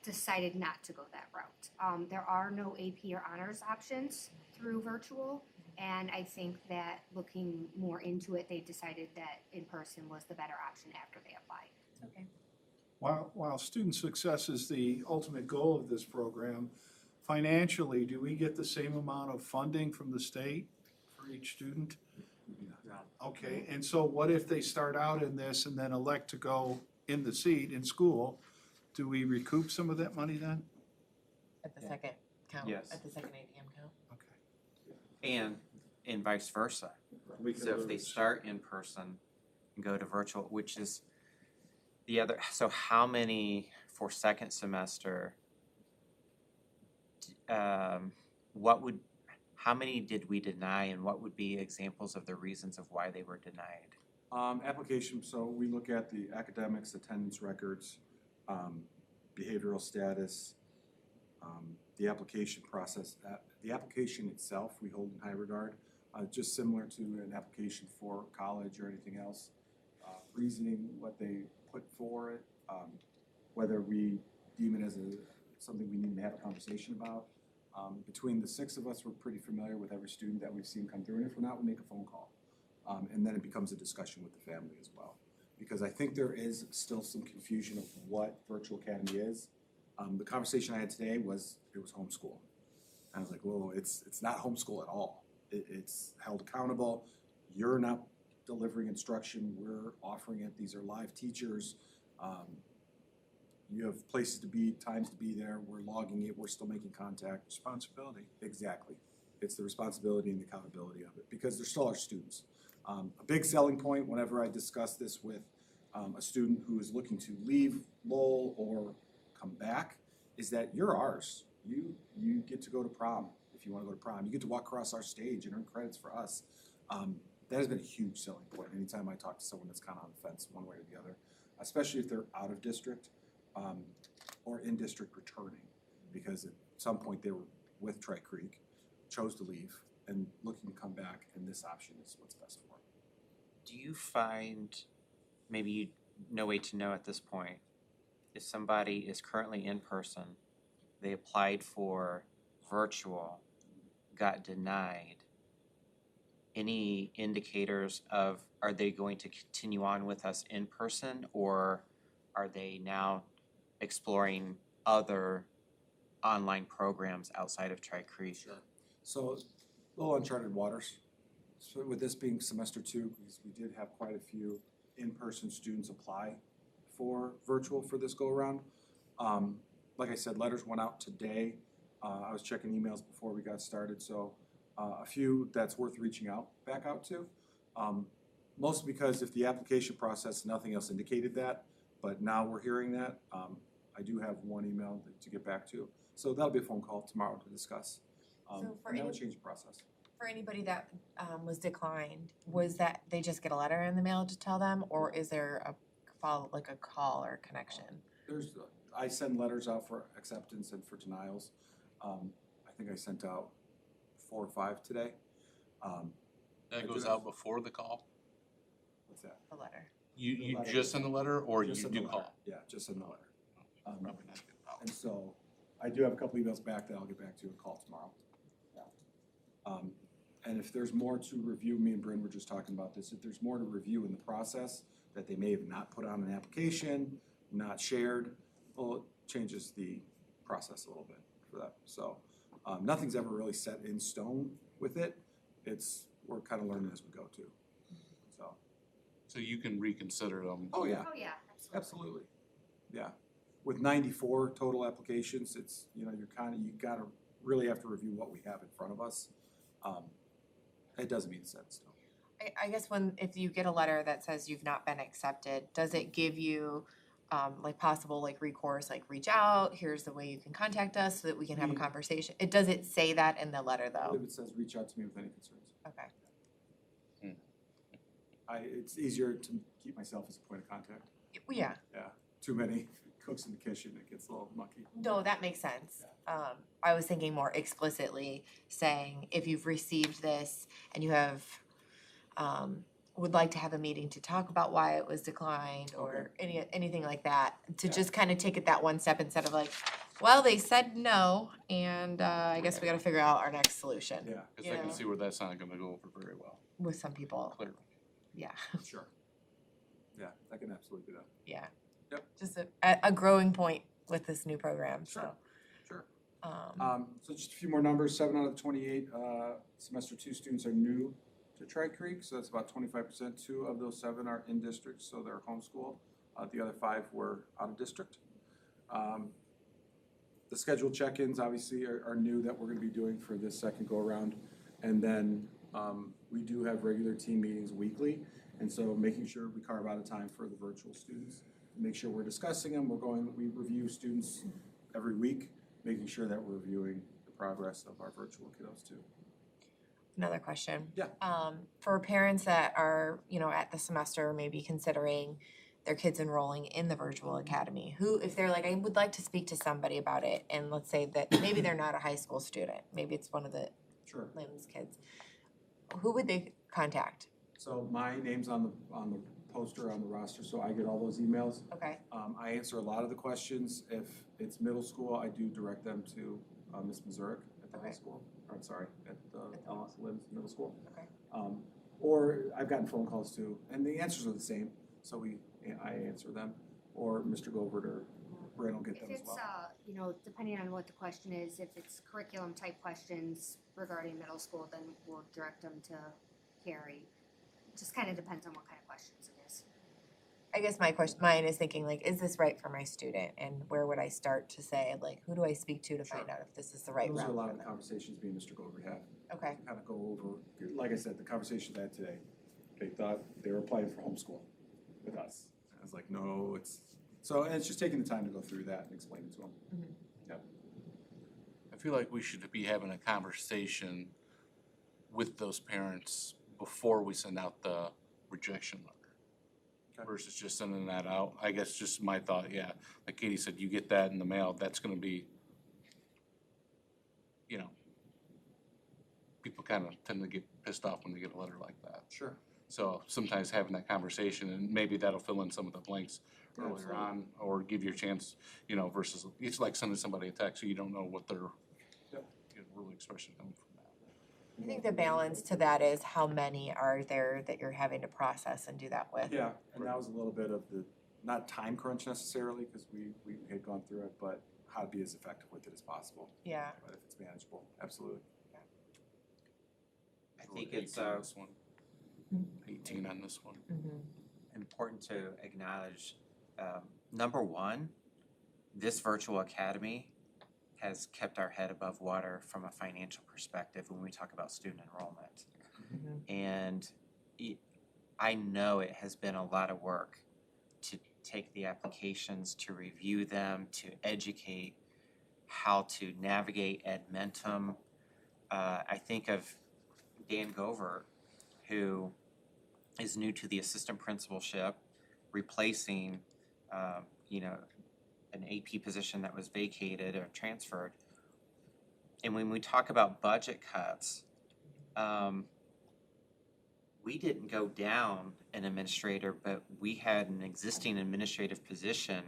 decided not to go that route. There are no AP or honors options through virtual, and I think that looking more into it, they decided that in-person was the better option after they applied. Okay. While student success is the ultimate goal of this program, financially, do we get the same amount of funding from the state for each student? No. Okay, and so what if they start out in this and then elect to go in the seat in school? Do we recoup some of that money then? At the second count? Yes. At the second ATM count? Okay. And vice versa. We can So if they lose. start in person and go to virtual, which is the other, so how many for second semester, how many did we deny, and what would be examples of the reasons of why they were denied? Application, so we look at the academics, attendance records, behavioral status, the application process. The application itself, we hold in high regard, just similar to an application for college or anything else. Reasoning, what they put for it, whether we deem it as something we need to have a conversation about. Between the 6 of us, we're pretty familiar with every student that we've seen come through, and if we're not, we make a phone call. And then it becomes a discussion with the family as well. Because I think there is still some confusion of what virtual academy is. The conversation I had today was, it was homeschool. And I was like, whoa, it's not homeschool at all. It's held accountable. You're not delivering instruction, we're offering it. These are live teachers. You have places to be, times to be there, we're logging it, we're still making contact. Responsibility. Exactly. It's the responsibility and the accountability of it, because they're still our students. A big selling point whenever I discuss this with a student who is looking to leave Lowell or come back is that you're ours. You get to go to prom if you want to go to prom. You get to walk across our stage and earn credits for us. That has been a huge selling point anytime I talk to someone that's kind of on the fence one way or the other, especially if they're out of district or in district returning, because at some point they were with Tri Creek, chose to leave, and looking to come back, and this option is what's best for them. Do you find, maybe you no way to know at this point, if somebody is currently in person, they applied for virtual, got denied, any indicators of, are they going to continue on with us in person, or are they now exploring other online programs outside of Tri Creek? Sure. So, a little uncharted waters. So with this being semester 2, because we did have quite a few in-person students apply for virtual for this go-around. Like I said, letters went out today. I was checking emails before we got started, so a few that's worth reaching back out to. Mostly because if the application process, nothing else indicated that, but now we're hearing that. I do have one email to get back to. So that'll be a phone call tomorrow to discuss. So for and that any- would change the process. For anybody that was declined, was that they just get a letter in the mail to tell them, or is there a follow, like a call or connection? I send letters out for acceptance and for denials. I think I sent out 4 or 5 today. That I goes do out have- before the call? What's that? A letter. You letter. just send a letter, or Just you send the do letter. call? Yeah, just send the letter. Probably not good. Oh. And so I do have a couple emails back that I'll get back to and call tomorrow. Yeah. And if there's more to review, me and Bryn were just talking about this, if there's more to review in the process that they may have not put on an application, not shared, well, it changes the process a little bit for that. So nothing's ever really set in stone with it. We're kind of learning as we go too. So you can reconsider them? Oh, yeah. Oh, yeah, absolutely. Absolutely, yeah. With 94 total applications, it's, you gotta really have to review what we have in front of us. It doesn't mean it's set in stone. I guess if you get a letter that says you've not been accepted, does it give you like possible like recourse, like reach out, here's the way you can contact us so that we can have a We- conversation? Does it say that in the letter I though? believe it says, reach out to me with any concerns. Okay. It's easier to keep myself as a point of contact. Yeah, Too many cooks in the kitchen, it gets a little mucky. no, that makes sense. I was thinking more explicitly saying, if you've received this and you have, would like to have a meeting to talk about why it was declined or anything like that, to Yeah. just kind of take it that one step instead of like, well, they said no, and I guess we gotta figure out our next solution. Yeah, Because I can Yeah. see where that's not gonna go over very well, With some people, clearly. yeah, sure. Yeah, that can absolutely do that. yeah. Yep. Just a growing point with this new program, so. Sure. Um, So just a few more numbers, 7 out of the 28 semester 2 students are new to Tri Creek, so that's about 25%. 2 of those 7 are in district, so they're homeschooled. The other 5 were out of district. The scheduled check-ins obviously are new that we're gonna be doing for this second go-around. And then we do have regular team meetings weekly, and so making sure we carve out a time for the virtual students. Make sure we're discussing them, we review students every week, making sure that we're reviewing the progress of our virtual kiddos too. Another question. Yeah. For parents that are, at the semester, maybe considering their kids enrolling in the virtual academy, if they're like, I would like to speak to somebody about it, and let's say that maybe they're not a high school student, maybe it's one of the Sure. LIMS kids, who would they contact? So my name's on the poster, on the roster, so I get all those emails. Okay, I answer a lot of the questions. If it's middle school, I do direct them to Ms. Mazurik at the high Okay. school, or I'm sorry, at Ellis Limbs Middle School. Okay. Or I've gotten phone calls too, and the answers are the same, so I answer them, or Mr. Govert or Brian will get If them as it's, well. you know, depending on what the question is, if it's curriculum type questions regarding middle school, then we'll direct them to Carrie. Just kind of depends on what kind of questions it is. I guess mine is thinking like, is this right for my student? And where would I start to say, like, who do I speak to find out if this is the right Those route are a lot for of the them? conversations me and Mr. Govert had. Okay, Kind of go over, like I said, the conversations I had today, they thought they were applying for homeschool with us. I was like, no, and it's just taking the time to go through that and explain it to them. I feel like we should be having a conversation with those parents before we send out the rejection letter. Okay. Versus just sending that out. I guess just my thought, yeah, like Katie said, you get that in the mail, that's gonna be, you know, people kind of tend to get pissed off when they get a letter like that. Sure. So sometimes having that conversation, and maybe that'll fill in some of the blanks Yeah, earlier absolutely. on, or give you a chance, you know, versus, it's like sending somebody a text, so you don't know what their, Yep. you know, real expression coming from that. I think the balance to that is how many are there that you're having to process and do that with? Yeah, and that was a little bit of the, not time crunch necessarily, because we had gone through it, but how to be as effective with it as possible. Yeah. But if it's manageable, absolutely. I think We're it's 18 on this one. 18 on this one. Mhm. important to acknowledge, number one, this virtual academy has kept our head above water from a financial perspective when we talk about student enrollment. And I know it has been a lot of work to take the applications, to review them, to educate how to navigate Edmentum. I think of Dan Govert, who is new to the assistant principalship, replacing, you know, an AP position that was vacated or transferred. And when we talk about budget cuts, we didn't go down an administrator, but we had an existing administrative position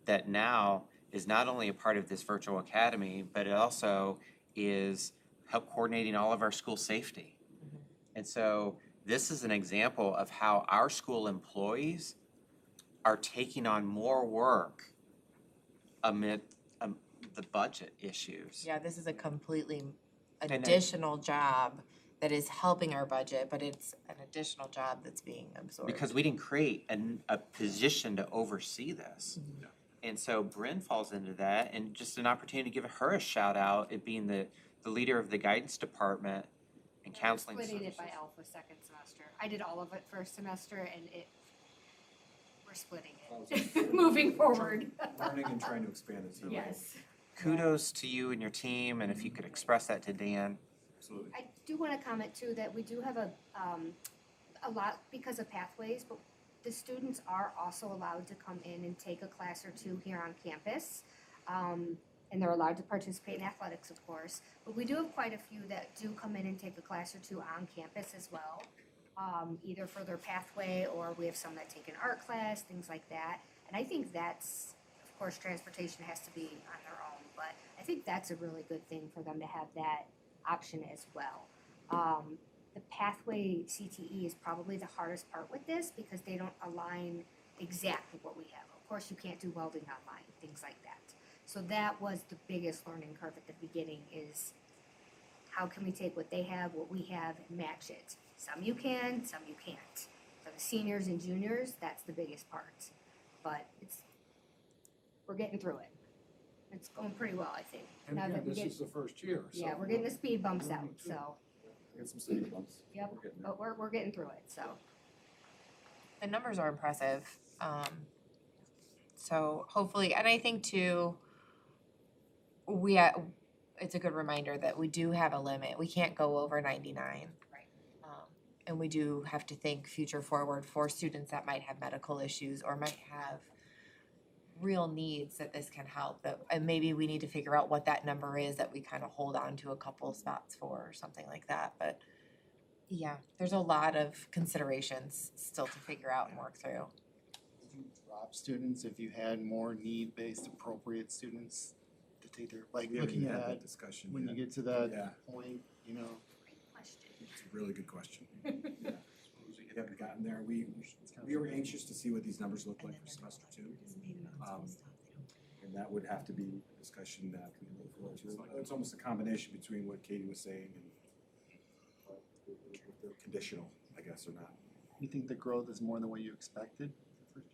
that now is not only a part of this virtual academy, but it also is help coordinating all of our school safety. And so this is an example of how our school employees are taking on more work amid the budget issues. Yeah, this is a completely then- additional job that is helping our budget, but it's an additional job that's being absorbed. Because we didn't create a position to oversee this. And so Bryn falls into that, and just an opportunity to give her a shout out at being the leader of the guidance department and counseling We're services. splitting it by alpha second semester. I did all of it first semester and we're splitting it, moving forward. Learning and trying to expand the team. Yes. Kudos to you and your team, and if you could express that to Dan. Absolutely. I do want to comment too that we do have a lot because of pathways, but the students are also allowed to come in and take a class or two here on campus. And they're allowed to participate in athletics, of course. But we do have quite a few that do come in and take a class or two on campus as well, either for their pathway or we have some that take an art class, things like that. And I think that's, of course, transportation has to be on their own, but I think that's a really good thing for them to have that option as well. The pathway CTE is probably the hardest part with this because they don't align exactly what we have. Of course, you can't do welding online, things like that. So that was the biggest learning curve at the beginning is how can we take what they have, what we have, and match it? Some you can, some you can't. For the seniors and juniors, that's the biggest part. But we're getting through it. It's going pretty well, I think. And Now again, that we this get- is the first year, so. Yeah, we're getting the speed bumps Learning out, too. so, Get some speed bumps. Yep. We're getting there. but we're getting through it, so. The numbers are impressive. So hopefully, and I think too, it's a good reminder that we do have a limit. We can't go over 99. Right. And we do have to think future forward for students that might have medical issues or might have real needs that this can help. And maybe we need to figure out what that number is that we kind of hold on to a couple spots for or something like that. But yeah, there's a lot of considerations still to figure out and work through. Would you drop students if you had more need-based appropriate students to facilitator, like We haven't looking had that at discussion when you yet. get to that Yeah. point, you know. Great question. It's a really good question. Yeah. We haven't gotten there. We were anxious to see what these numbers look like for semester two. And that would have to be a discussion that we look forward to. It's almost a combination between what Katie was saying and if they're conditional, I guess, or not. You think the growth is more than what you expected?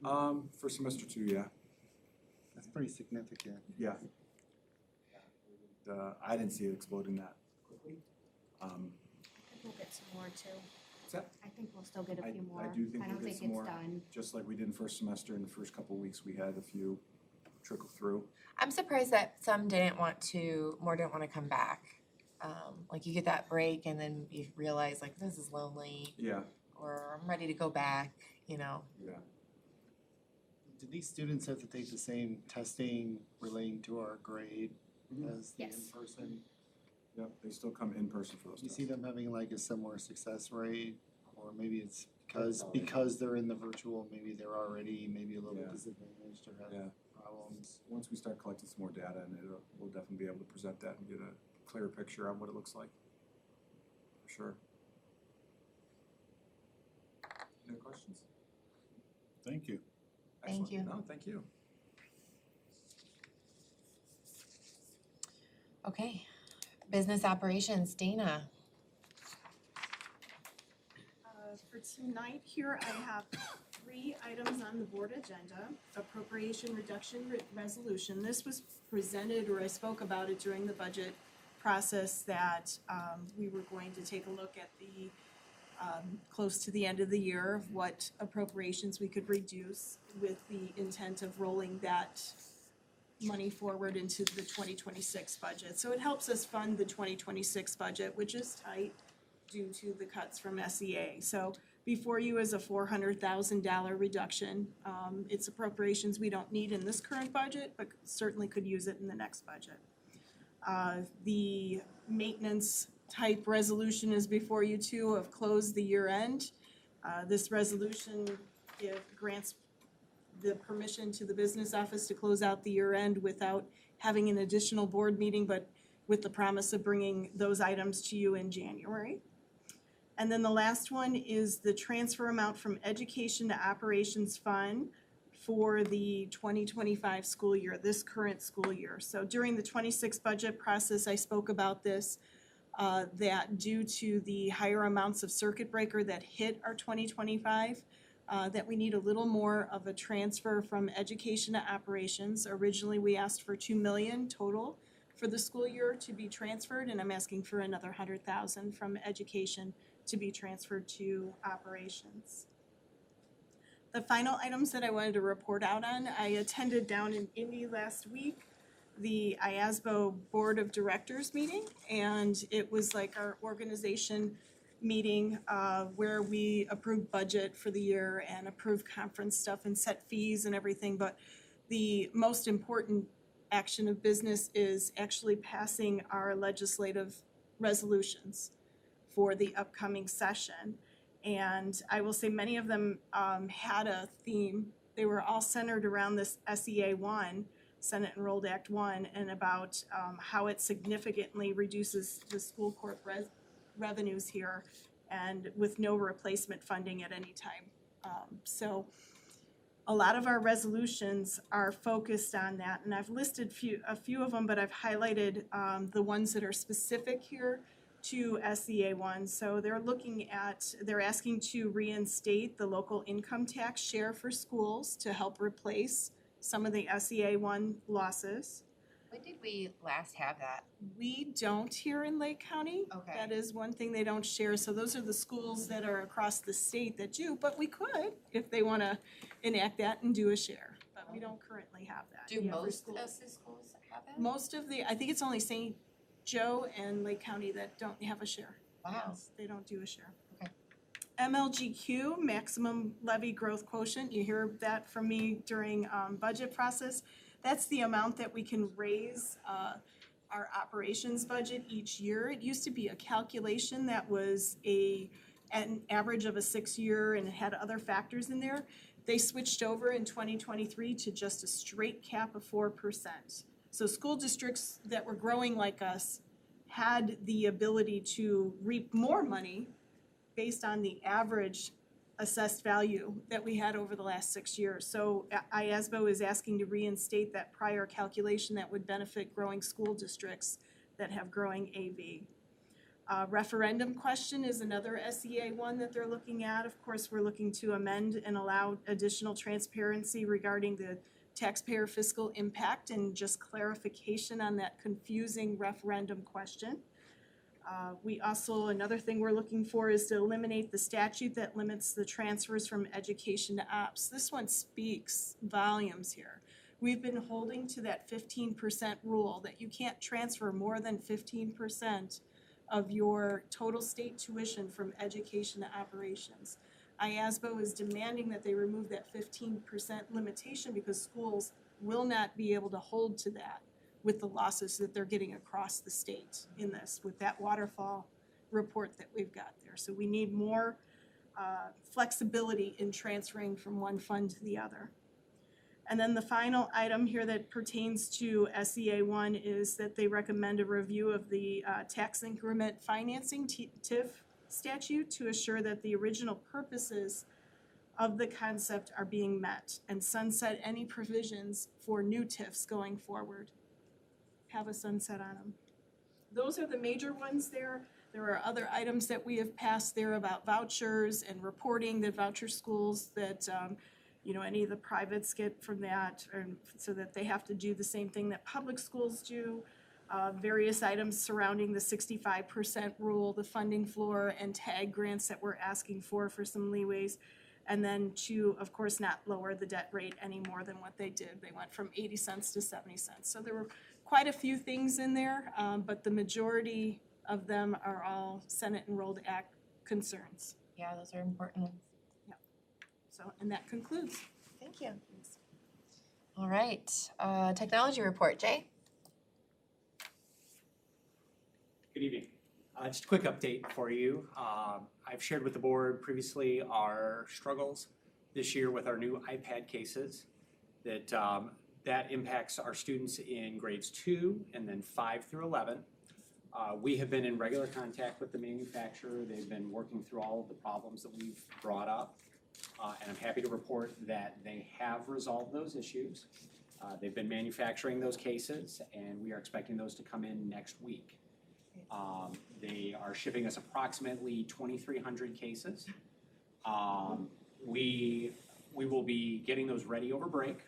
For semester two, yeah. That's pretty significant. Yeah. I didn't see it exploding that quickly. I think we'll get some more too. What's that? I think we'll still get a I- few more. I do think I don't we'll get think some it's more. done. Just like we did in first semester, in the first couple of weeks, we had a few trickle through. I'm surprised that some didn't want to come back. Like you get that break and then you realize like this is lonely Yeah, or I'm ready to go back, you know. yeah. Did these students have to take the same testing relating to our grade as the Yes. in-person? Yep, they still come in person for those Do you tests. see them having like a similar success rate? Or maybe it's because they're in the virtual, maybe they're already maybe a little Yeah. disadvantaged or have Yeah. problems. Once we start collecting some more data, and we'll definitely be able to present that and get a clearer picture on what it looks like. For sure. Any questions? Thank you. Thank Excellent. you. No, thank you. Okay. Business operations, Dana. For tonight here, I have 3 items on the board agenda. Appropriation reduction resolution. This was presented, or I spoke about it during the budget process, that we were going to take a look at the close to the end of the year of what appropriations we could reduce with the intent of rolling that money forward into the 2026 budget. So it helps us fund the 2026 budget, which is tight due to the cuts from SEA. So before you is a $400,000 reduction. It's appropriations we don't need in this current budget, but certainly could use it in the next budget. The maintenance type resolution is before you too, of close the year end. This resolution grants the permission to the business office to close out the year end without having an additional board meeting, but with the promise of bringing those items to you in January. And then the last one is the transfer amount from education to operations fund for the 2025 school year, this current school year. So during the 26 budget process, I spoke about this, that due to the higher amounts of circuit breaker that hit our 2025, that we need a little more of a transfer from education to operations. Originally, we asked for $2 million total for the school year to be transferred, and I'm asking for another $100,000 from education to be transferred to operations. The final items that I wanted to report out on, I attended down in Indy last week, the IASBO Board of Directors meeting, and it was like our organization meeting where we approved budget for the year and approved conference stuff and set fees and everything, but the most important action of business is actually passing our legislative resolutions for the upcoming session. And I will say many of them had a theme. They were all centered around this SEA 1, Senate Enrolled Act 1, and about how it significantly reduces the school court revenues here and with no replacement funding at any time. So a lot of our resolutions are focused on that, and I've listed a few of them, but I've highlighted the ones that are specific here to SEA 1. So they're asking to reinstate the local income tax share for schools to help replace some of the SEA 1 losses. When did we last have that? We don't here in Lake County. Okay. That is one thing they don't share. So those are the schools that are across the state that do, but we could if they want to enact that and do a share. But we don't currently have that. Do Yeah, for most schools. of the schools have that? Most of I think it's only St. Joe and Lake County that don't have a share. Wow. Yes, they don't do a share. Okay. MLGQ, maximum levy growth quotient, you hear that from me during budget process. That's the amount that we can raise our operations budget each year. It used to be a calculation that was an average of a 6-year and it had other factors in there. They switched over in 2023 to just a straight cap of 4%. So school districts that were growing like us had the ability to reap more money based on the average assessed value that we had over the last 6 years. So IASBO is asking to reinstate that prior calculation that would benefit growing school districts that have growing AV. Referendum question is another SEA one that they're looking at. Of course, we're looking to amend and allow additional transparency regarding the taxpayer fiscal impact and just clarification on that confusing referendum question. We also, another thing we're looking for is to eliminate the statute that limits the transfers from education to ops. This one speaks volumes here. We've been holding to that 15% rule that you can't transfer more than 15% of your total state tuition from education to operations. IASBO is demanding that they remove that 15% limitation because schools will not be able to hold to that with the losses that they're getting across the state in this, with that waterfall report that we've got there. So we need more flexibility in transferring from one fund to the other. And then the final item here that pertains to SEA 1 is that they recommend a review of the tax increment financing TIF statute to assure that the original purposes of the concept are being met and sunset any provisions for new TIFs going forward. Have a sunset on them. Those are the major ones there. There are other items that we have passed there about vouchers and reporting that voucher schools that any of the privates get from that, and so that they have to do the same thing that public schools do. Various items surrounding the 65% rule, the funding floor, and tag grants that we're asking for some leeways. And then to, of course, not lower the debt rate any more than what they did. They went from 80 cents to 70 cents. So there were quite a few things in there, but the majority of them are all Senate Enrolled Act concerns. Yeah, those are important ones. So, and that concludes. Thank you. All right, technology report, Jay? Good evening. Just a quick update for you. I've shared with the board previously our struggles this year with our new iPad cases that impacts our students in grades 2 and then 5 through 11. We have been in regular contact with the manufacturer. They've been working through all of the problems that we've brought up. And I'm happy to report that they have resolved those issues. They've been manufacturing those cases, and we are expecting those to come in next week. They are shipping us approximately 2,300 cases. We will be getting those ready over break.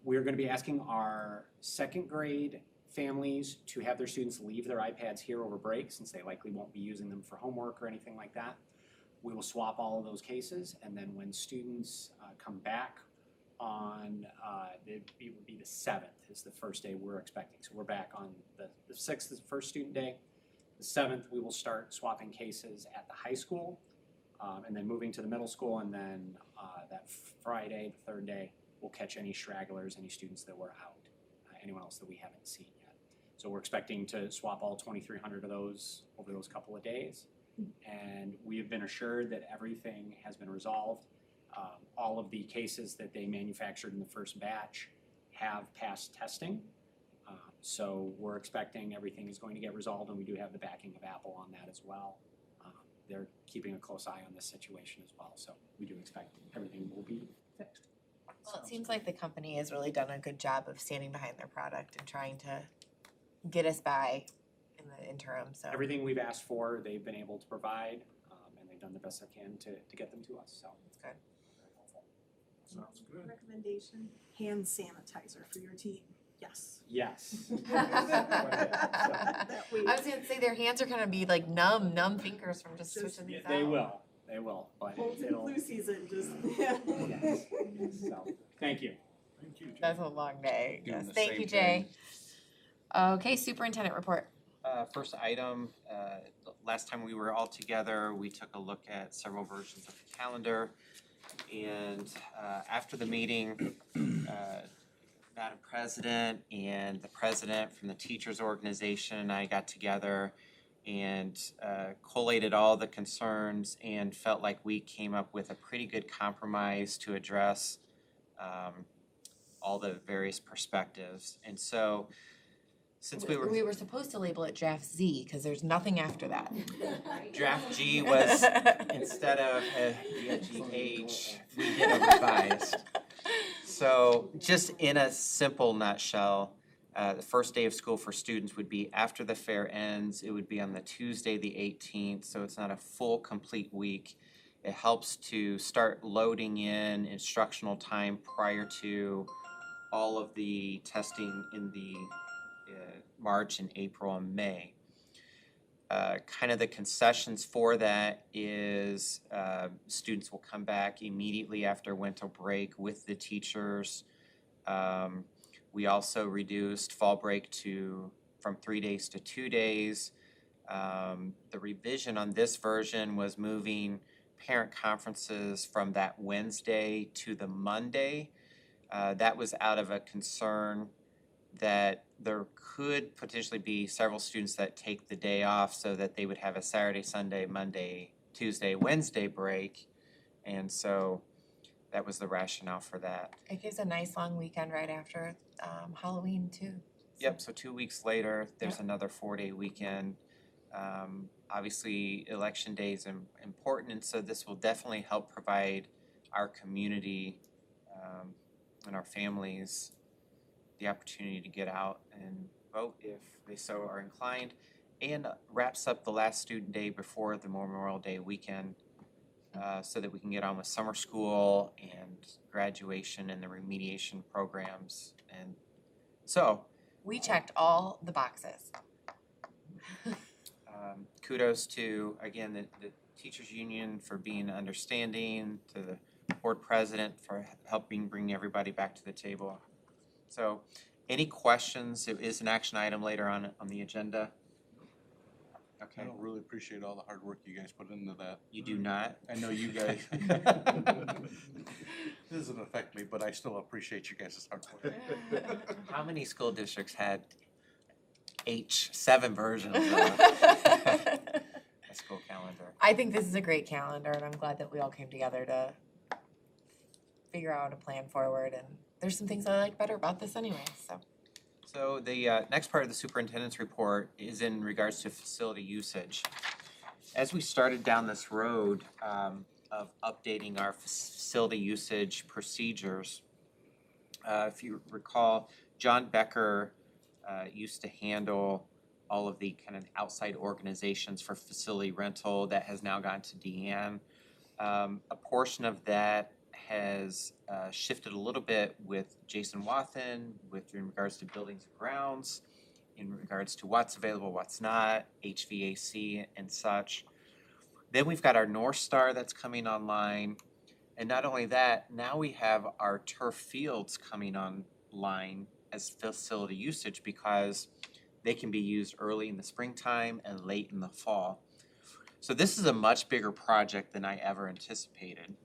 We're going to be asking our second grade families to have their students leave their iPads here over break, since they likely won't be using them for homework or anything like that. We will swap all of those cases, and then when students come back on, it would be the 7th is the first day we're expecting. So we're back on the 6th is the first student day. The 7th, we will start swapping cases at the high school, and then moving to the middle school, and then that Friday, the 3rd day, we'll catch any stragglers, any students that were out, anyone else that we haven't seen yet. So we're expecting to swap all 2,300 of those over those couple of days. And we have been assured that everything has been resolved. All of the cases that they manufactured in the first batch have passed testing. So we're expecting everything is going to get resolved, and we do have the backing of Apple on that as well. They're keeping a close eye on this situation as well. So we do expect everything will be fixed. Well, it seems like the company has really done a good job of standing behind their product and trying to get us by in the interim, so. Everything we've asked for, they've been able to provide, and they've done the best they can to get them to us, so. That's good. Very helpful. Sounds good. Recommendation, hand sanitizer for your team. Yes. Yes. That we- I was gonna say their hands are gonna be like numb fingers from just switching these out. They will, but Colds and it'll, flu season, just. yes, so, thank you. Thank you, Jay. That's a long day. Doing Yes, the thank same you, Jay. Okay, superintendent report. First item, last time we were all together, we took a look at several versions of the calendar. And after the meeting, Madam President and the president from the teachers organization and I got together and collated all the concerns and felt like we came up with a pretty good compromise to address all the various perspectives. And so, since we were, We were supposed to label it draft Z, cause there's nothing after that. draft G was, instead of GH, we did a revised. So just in a simple nutshell, the first day of school for students would be after the fair ends. It would be on the Tuesday, the 18th, so it's not a full, complete week. It helps to start loading in instructional time prior to all of the testing in the March and April and May. Kind of the concessions for that is students will come back immediately after winter break with the teachers. We also reduced fall break from 3 days to 2 days. The revision on this version was moving parent conferences from that Wednesday to the Monday. That was out of a concern that there could potentially be several students that take the day off so that they would have a Saturday, Sunday, Monday, Tuesday, Wednesday break. And so that was the rationale for that. It gives a nice long weekend right after Halloween too. Yep, so 2 weeks later, there's another 4-day weekend. Obviously, election day is important, and so this will definitely help provide our community and our families the opportunity to get out and vote if they so are inclined, and wraps up the last student day before the Memorial Day weekend, so that we can get on with summer school and graduation and the remediation programs. And so We checked all the boxes. kudos to, again, the teachers union for being understanding, to the board president for helping bring everybody back to the table. So, any questions? It is an action item later on the agenda. I Okay, don't really appreciate all the hard work you guys put into that. you do not? I know you guys. It doesn't affect me, but I still appreciate you guys' hard work. How many school districts had H7 versions of a school calendar? I think this is a great calendar, and I'm glad that we all came together to figure out a plan forward. And there's some things I like better about this anyway, so. So the next part of the superintendent's report is in regards to facility usage. As we started down this road of updating our facility usage procedures, if you recall, John Becker used to handle all of the kind of outside organizations for facility rental. That has now gone to Deanne. A portion of that has shifted a little bit with Jason Wathen in regards to buildings and grounds, in regards to what's available, what's not, HVAC and such. Then we've got our North Star that's coming online. And not only that, now we have our turf fields coming online as facility usage because they can be used early in the springtime and late in the fall. So this is a much bigger project than I ever anticipated.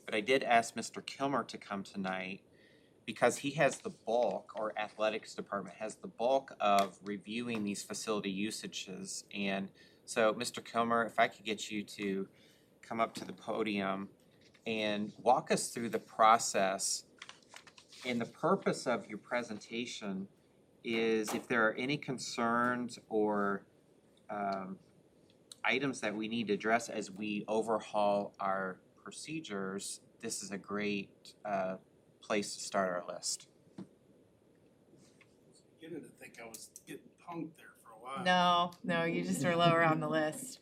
But I did ask Mr. Kilmer to come tonight because he has the bulk, or athletics department has the bulk of reviewing these facility usages. And so, Mr. Kilmer, if I could get you to come up to the podium and walk us through the process. And the purpose of your presentation is if there are any concerns or items that we need to address as we overhaul our procedures, this is a great place to start our list. Beginning to think I was getting punked there for a while. No, you just are lower on the list.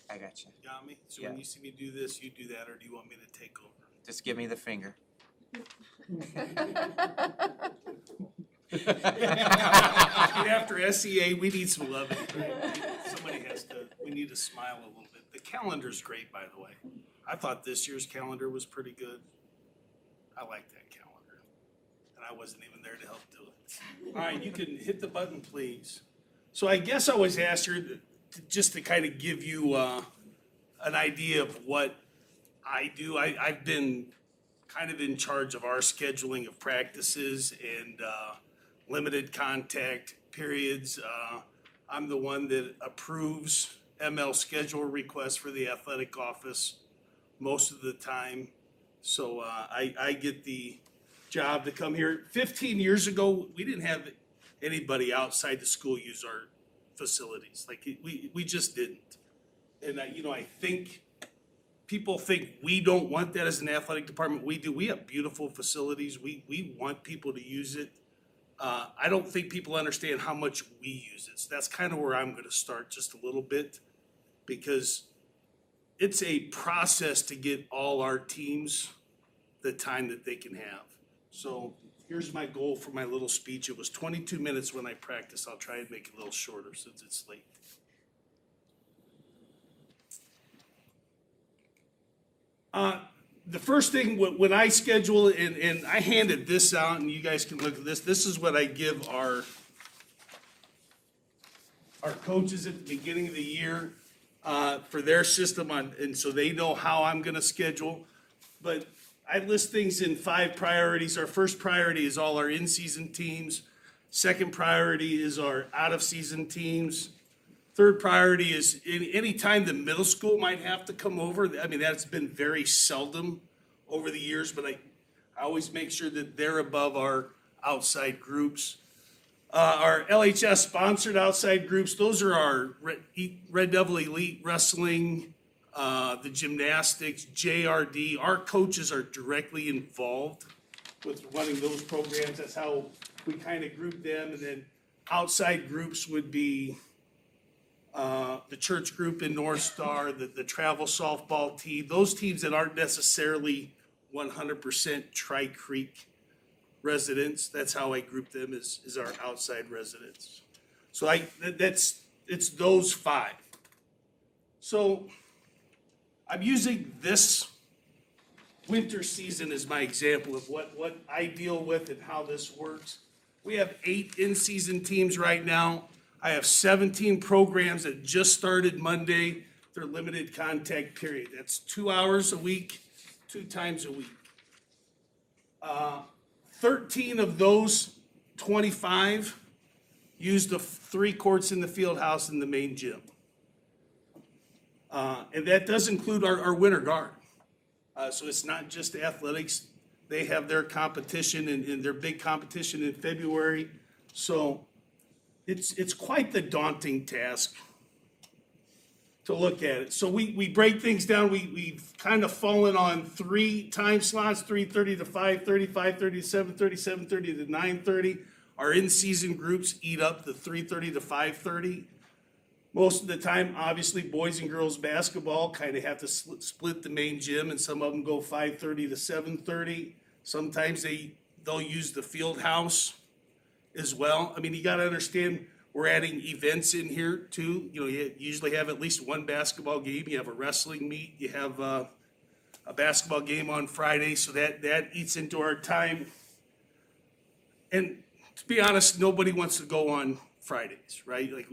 I got you. Got me? So Yeah. when you see me do this, you do that, or do you want me to take over? Just give me the finger. After SEA, we need some loving. We need to smile a little bit. The calendar's great, by the way. I thought this year's calendar was pretty good. I like that calendar. And I wasn't even there to help do it. All right, you can hit the button, please. So I guess I was asked here just to kind of give you an idea of what I do. I've been kind of in charge of our scheduling of practices and limited contact periods. I'm the one that approves ML schedule requests for the athletic office most of the time. So I get the job to come here. 15 years ago, we didn't have anybody outside the school use our facilities. Like, we just didn't. And I think people think we don't want that as an athletic department. We do. We have beautiful facilities. We want people to use it. I don't think people understand how much we use it. So that's kind of where I'm going to start just a little bit, because it's a process to get all our teams the time that they can have. So here's my goal for my little speech. It was 22 minutes when I practiced. I'll try and make it a little shorter since it's late. The first thing, when I schedule, and I handed this out, and you guys can look at this, this is what I give our coaches at the beginning of the year for their system on, and so they know how I'm gonna schedule. But I list things in 5 priorities. Our first priority is all our in-season teams. Second priority is our out-of-season teams. Third priority is any time the middle school might have to come over. I mean, that's been very seldom over the years, but I always make sure that they're above our outside groups. Our LHS sponsored outside groups, those are our Red Devil Elite Wrestling, the gymnastics, JRD. Our coaches are directly involved with running those programs. That's how we kind of group them. And then outside groups would be the church group in North Star, the travel softball team, those teams that aren't necessarily 100% Tri-Creek residents. That's how I group them, is our outside residents. So it's those 5. So I'm using this winter season as my example of what I deal with and how this works. We have 8 in-season teams right now. I have 17 programs that just started Monday, their limited contact period. That's 2 hours a week, 2 times a week. 13 of those 25 use the 3 courts in the field house and the main gym. And that does include our winter guard. So it's not just athletics. They have their competition and their big competition in February. So it's quite the daunting task to look at it. So we break things down. We've kind of fallen on 3 time slots, 3:30 to 5:30, 5:30 to 7:30, 7:30 to 9:30. Our in-season groups eat up the 3:30 to 5:30. Most of the time, obviously, boys and girls basketball kind of have to split the main gym, and some of them go 5:30 to 7:30. Sometimes they'll use the field house as well. I mean, you gotta understand, we're adding events in here too. You usually have at least 1 basketball game. You have a wrestling meet, you have a basketball game on Friday, so that eats into our time. And to be honest, nobody wants to go on Fridays, right? Like,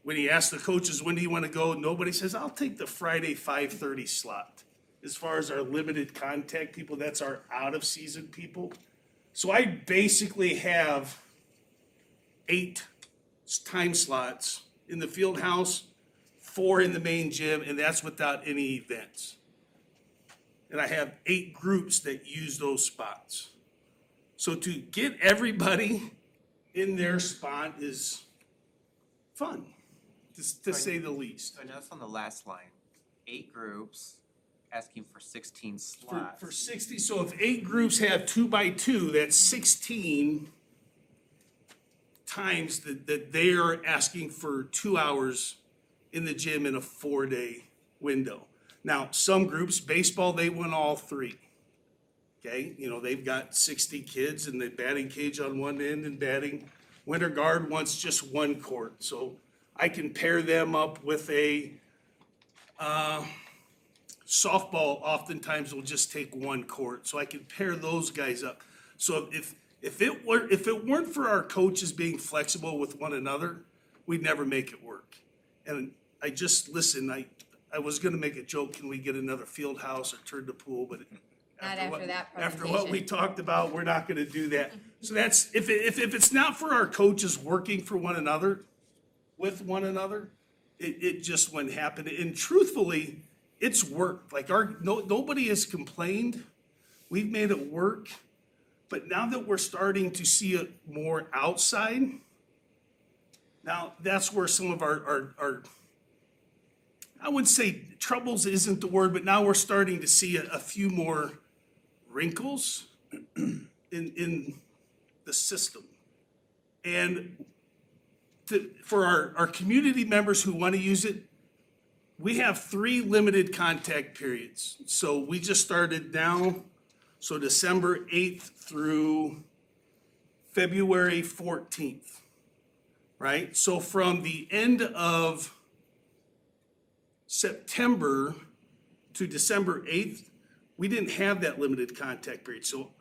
when you ask the coaches, when do you want to go? Nobody says, I'll take the Friday 5:30 slot. As far as our limited contact people, that's our out-of-season people. So I basically have 8 time slots in the field house, 4 in the main gym, and that's without any events. And I have 8 groups that use those spots. So to get everybody in their spot is fun, to say the least. So notice on the last line, 8 groups asking for 16 slots. For 60, so if 8 groups have 2 by 2, that's 16 times that they are asking for 2 hours in the gym in a 4-day window. Now, some groups, baseball, they win all 3. Okay, they've got 60 kids and the batting cage on one end and batting. Winter guard wants just 1 court. So I can pair them up with a softball. Oftentimes will just take 1 court. So I can pair those guys up. So if it weren't for our coaches being flexible with one another, we'd never make it work. And I was gonna make a joke, can we get another field house or turn the pool, but after what we talked about, we're not gonna do that. So that's, if it's not for our coaches working for one another, with one another, it just wouldn't happen. And truthfully, it's worked. Like nobody has complained we've made it work. But now that we're starting to see it more outside, now that's where some of our I wouldn't say troubles isn't the word, but now we're starting to see a few more wrinkles in the system. And for our community members who want to use it, we have 3 limited contact periods. So we just started now, so December 8th through February 14th, right? So from the end of September to December 8th, we didn't have that limited contact period. So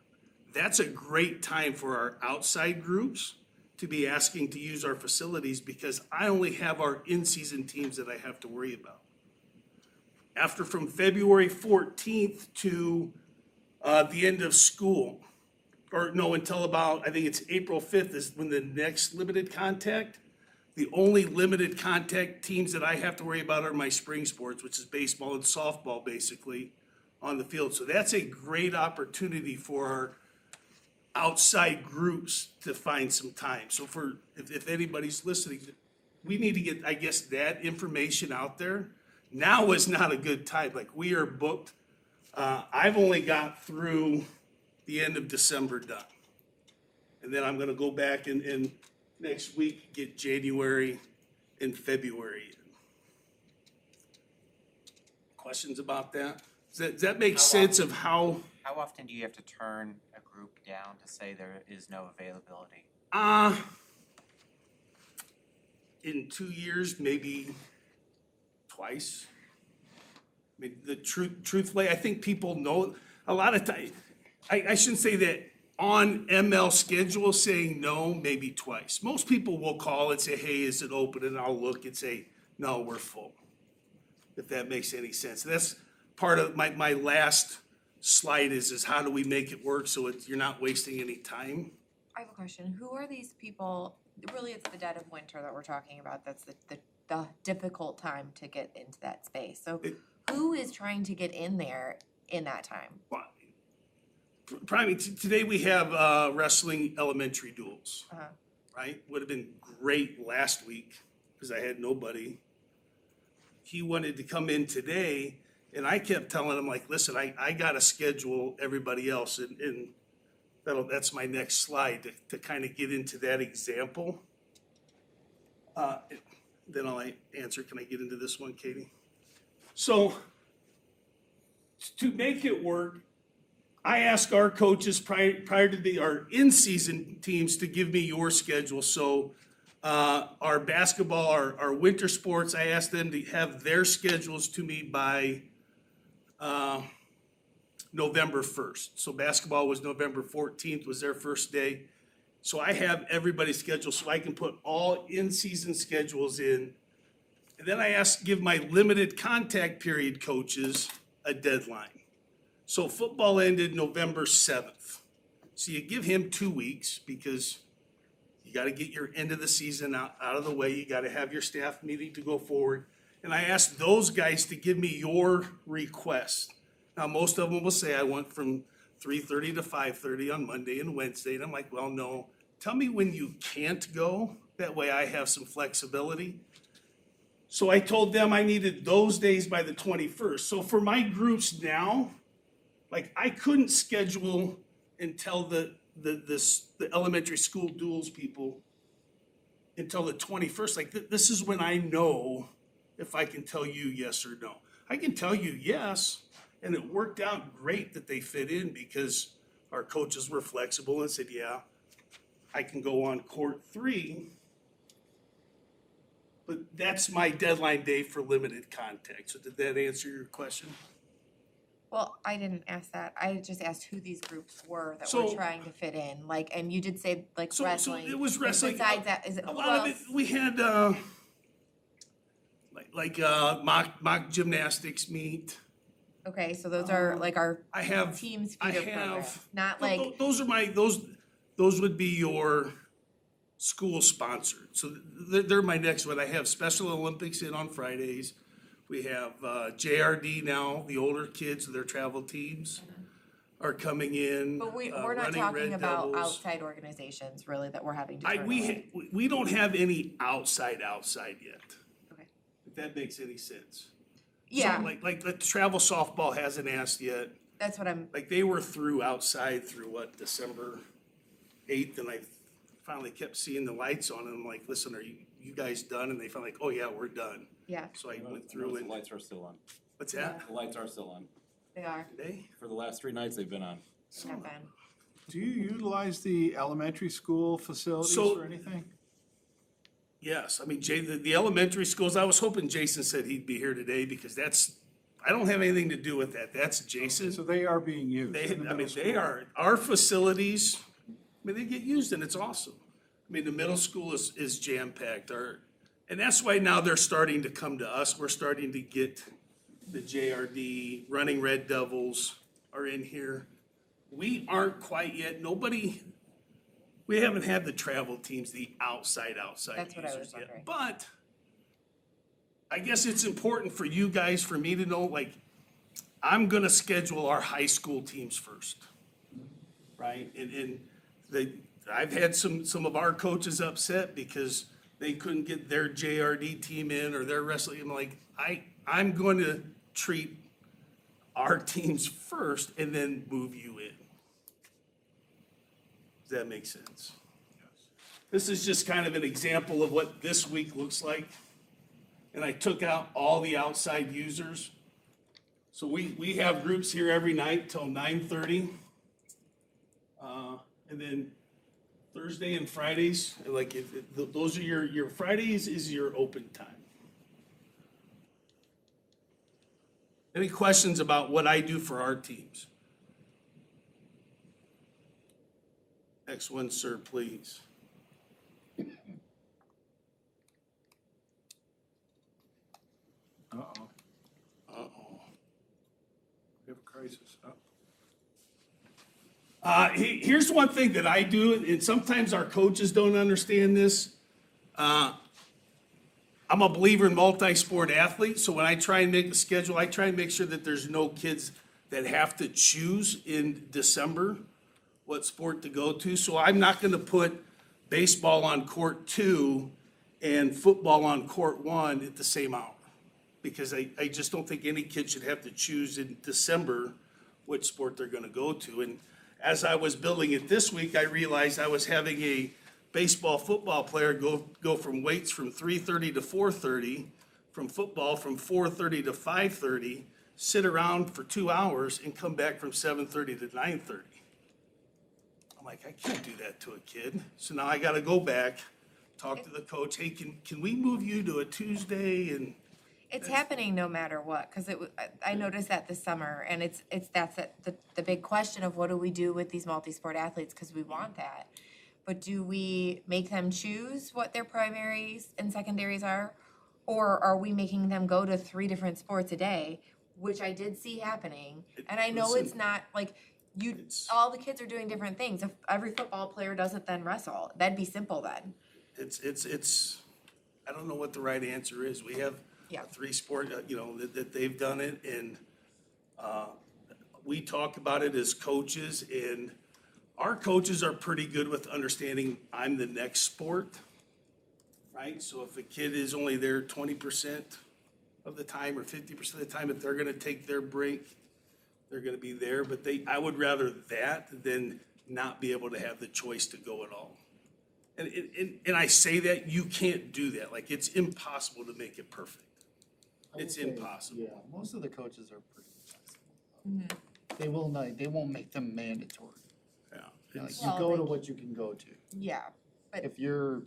that's a great time for our outside groups to be asking to use our facilities because I only have our in-season teams that I have to worry about. After from February 14th to the end of school, or no, until about, I think it's April 5th is when the next limited contact. The only limited contact teams that I have to worry about are my spring sports, which is baseball and softball basically on the field. So that's a great opportunity for our outside groups to find some time. So if anybody's listening, we need to get, I guess, that information out there. Now is not a good time. Like we are booked. I've only got through the end of December done. And then I'm gonna go back and next week get January and February. Questions about that? Does that make sense of how? How often do you have to turn a group down to say there is no availability? In 2 years, maybe twice. I mean, truthfully, I think people know, a lot of times, I shouldn't say that on ML schedule saying no, maybe twice. Most people will call and say, hey, is it open? And I'll look and say, no, we're full. If that makes any sense. That's part of my last slide is how do we make it work so you're not wasting any time? I have a question. Who are these people? Really, it's the dead of winter that we're talking about. That's the difficult time to get into that space. So who is trying to get in there in that time? Well, probably today we have wrestling elementary duels, right? Would have been great last week because I had nobody. He wanted to come in today, and I kept telling him like, listen, I got to schedule everybody else, and that's my next slide to kind of get into that example. Then I'll answer. Can I get into this one, Katie? So to make it work, I ask our coaches prior to our in-season teams to give me your schedule. So our basketball, our winter sports, I asked them to have their schedules to me by November 1st. So basketball was November 14th was their first day. So I have everybody's schedule so I can put all in-season schedules in. And then I give my limited contact period coaches a deadline. So football ended November 7th. So you give him 2 weeks because you got to get your end of the season out of the way. You got to have your staff meeting to go forward. And I asked those guys to give me your request. Now, most of them will say I went from 3:30 to 5:30 on Monday and Wednesday. And I'm like, well, no. Tell me when you can't go. That way I have some flexibility. So I told them I needed those days by the 21st. So for my groups now, like I couldn't schedule until the elementary school duels people until the 21st. Like this is when I know if I can tell you yes or no. I can tell you yes, and it worked out great that they fit in because our coaches were flexible and said, yeah, I can go on court 3. But that's my deadline day for limited contact. So did that answer your question? Well, I didn't ask that. I just asked who these groups were that So- were trying to fit in. Like, and you did say like So wrestling. it was Like, wrestling. besides that, is it A who lot of else? it, we had mock gymnastics meet. Okay, so those are like our I have, teams I feeder program, have, not th- like th- those are those would be your school sponsored. So they're my next one. I have Special Olympics in on Fridays. We have JRD now, the older kids, their travel teams. are coming in, But we're not running talking Red about Devils. outside organizations really that we're having to turn away. We don't have any outside yet. Okay. If that makes any sense. Yeah, So like the travel softball hasn't asked yet. that's what I'm, Like they were through outside through what, December 8th, and I finally kept seeing the lights on and I'm like, listen, are you guys done? And they felt like, oh yeah, we're done. yeah, So I went through The and, lights are still on. what's that? The lights are still on. they are, Today? For the last 3 nights they've been on. have been. Do you utilize the elementary school facilities So- or anything? Yes, I mean, the elementary schools, I was hoping Jason said he'd be here today because I don't have anything to do with that. That's Jason. So they are being used They, in the I mean, middle they school? are, our facilities, I mean, they get used and it's awesome. I mean, the middle school is jam-packed, and that's why now they're starting to come to us. We're starting to get the JRD, Running Red Devils are in here. We aren't quite yet, we haven't had the travel teams, the outside That's what I was users yet. wondering. But I guess it's important for you guys, for me to know, like, I'm gonna schedule our high school teams first, right? I've had some of our coaches upset because they couldn't get their JRD team in or their wrestling. I'm like, I'm going to treat our teams first and then move you in. Does that make sense? This is just kind of an example of what this week looks like. And I took out all the outside users. So we have groups here every night till 9:30. And then Thursday and Fridays, like those are your Fridays is your open time. Any questions about what I do for our teams? Next one, sir, please. Uh-oh, Uh-oh. we have a crisis. Here's one thing that I do, and sometimes our coaches don't understand this. I'm a believer in multi-sport athletes, so when I try and make a schedule, I try and make sure that there's no kids that have to choose in December what sport to go to. So I'm not gonna put baseball on court 2 and football on court 1 at the same hour. Because I just don't think any kid should have to choose in December which sport they're gonna go to. And as I was building it this week, I realized I was having a baseball, football player go from weights from 3:30 to 4:30, from football from 4:30 to 5:30, sit around for 2 hours and come back from 7:30 to 9:30. I'm like, I can't do that to a kid. So now I gotta go back, talk to the coach, hey, can we move you to a Tuesday? And It's happening no matter what, cause I noticed that this summer, and that's the big question of what do we do with these multi-sport athletes, cause we want that. But do we make them choose what their primaries and secondaries are? Or are we making them go to 3 different sports a day, which I did see happening, and I know it's Listen, not, like, all the kids are doing different things, if every football player doesn't then wrestle, that'd be simple then. it's, I don't know what the right answer is. We have Yeah. 3 sport, that they've done it, and we talk about it as coaches, and our coaches are pretty good with understanding I'm the next sport, right? So if a kid is only there 20% of the time or 50% of the time, if they're gonna take their break, they're gonna be there, but I would rather that than not be able to have the choice to go at all. And I say that, you can't do that, like, it's impossible to make it perfect. I would It's say, impossible. Yeah, most of the coaches are pretty flexible. They won't make them mandatory. Yeah. Like, It's- you Well, go to they- what you can go to. Yeah, but If you're,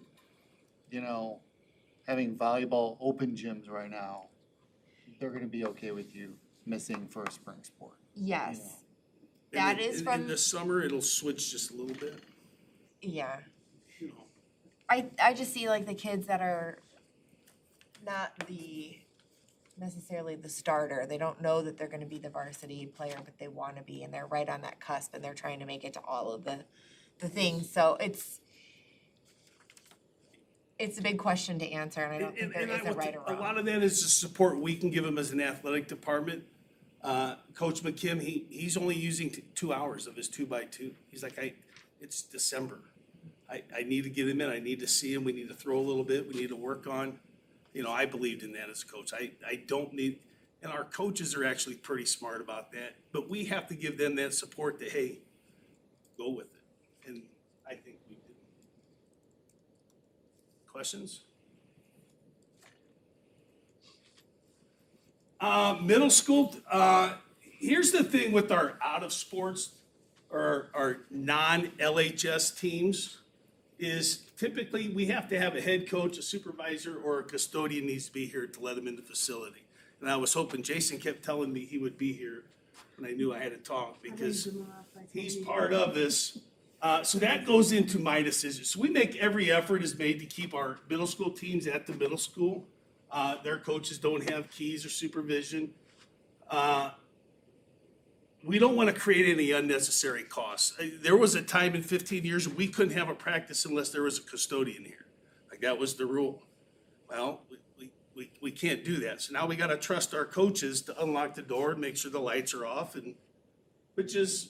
having volleyball open gyms right now, they're gonna be okay with you missing for a spring sport. yes, and that then is in from, the summer, it'll switch just a little bit, yeah. you know. I just see like the kids that are not necessarily the starter. They don't know that they're gonna be the varsity player, but they wanna be, and they're right on that cusp, and they're trying to make it to all of the things, so it's a big question to answer, and I don't think there is a right or A lot wrong. of that is the support we can give them as an athletic department. Coach McKim, he's only using 2 hours of his 2x2. He's like, it's December. I need to get him in, I need to see him, we need to throw a little bit, we need to work on. I believed in that as a coach. I don't need, and our coaches are actually pretty smart about that, but we have to give them that support to, hey, go with it. And I think we did. Questions? Middle school, here's the thing with our out of sports or our non-LHS teams is typically we have to have a head coach, a supervisor, or a custodian needs to be here to let them in the facility. And I was hoping, Jason kept telling me he would be here, and I knew I had to talk because he's part of this. So that goes into my decision. So we make every effort is made to keep our middle school teams at the middle school. Their coaches don't have keys or supervision. We don't want to create any unnecessary costs. There was a time in 15 years we couldn't have a practice unless there was a custodian here. Like that was the rule. Well, we can't do that. So now we got to trust our coaches to unlock the door and make sure the lights are off, and which is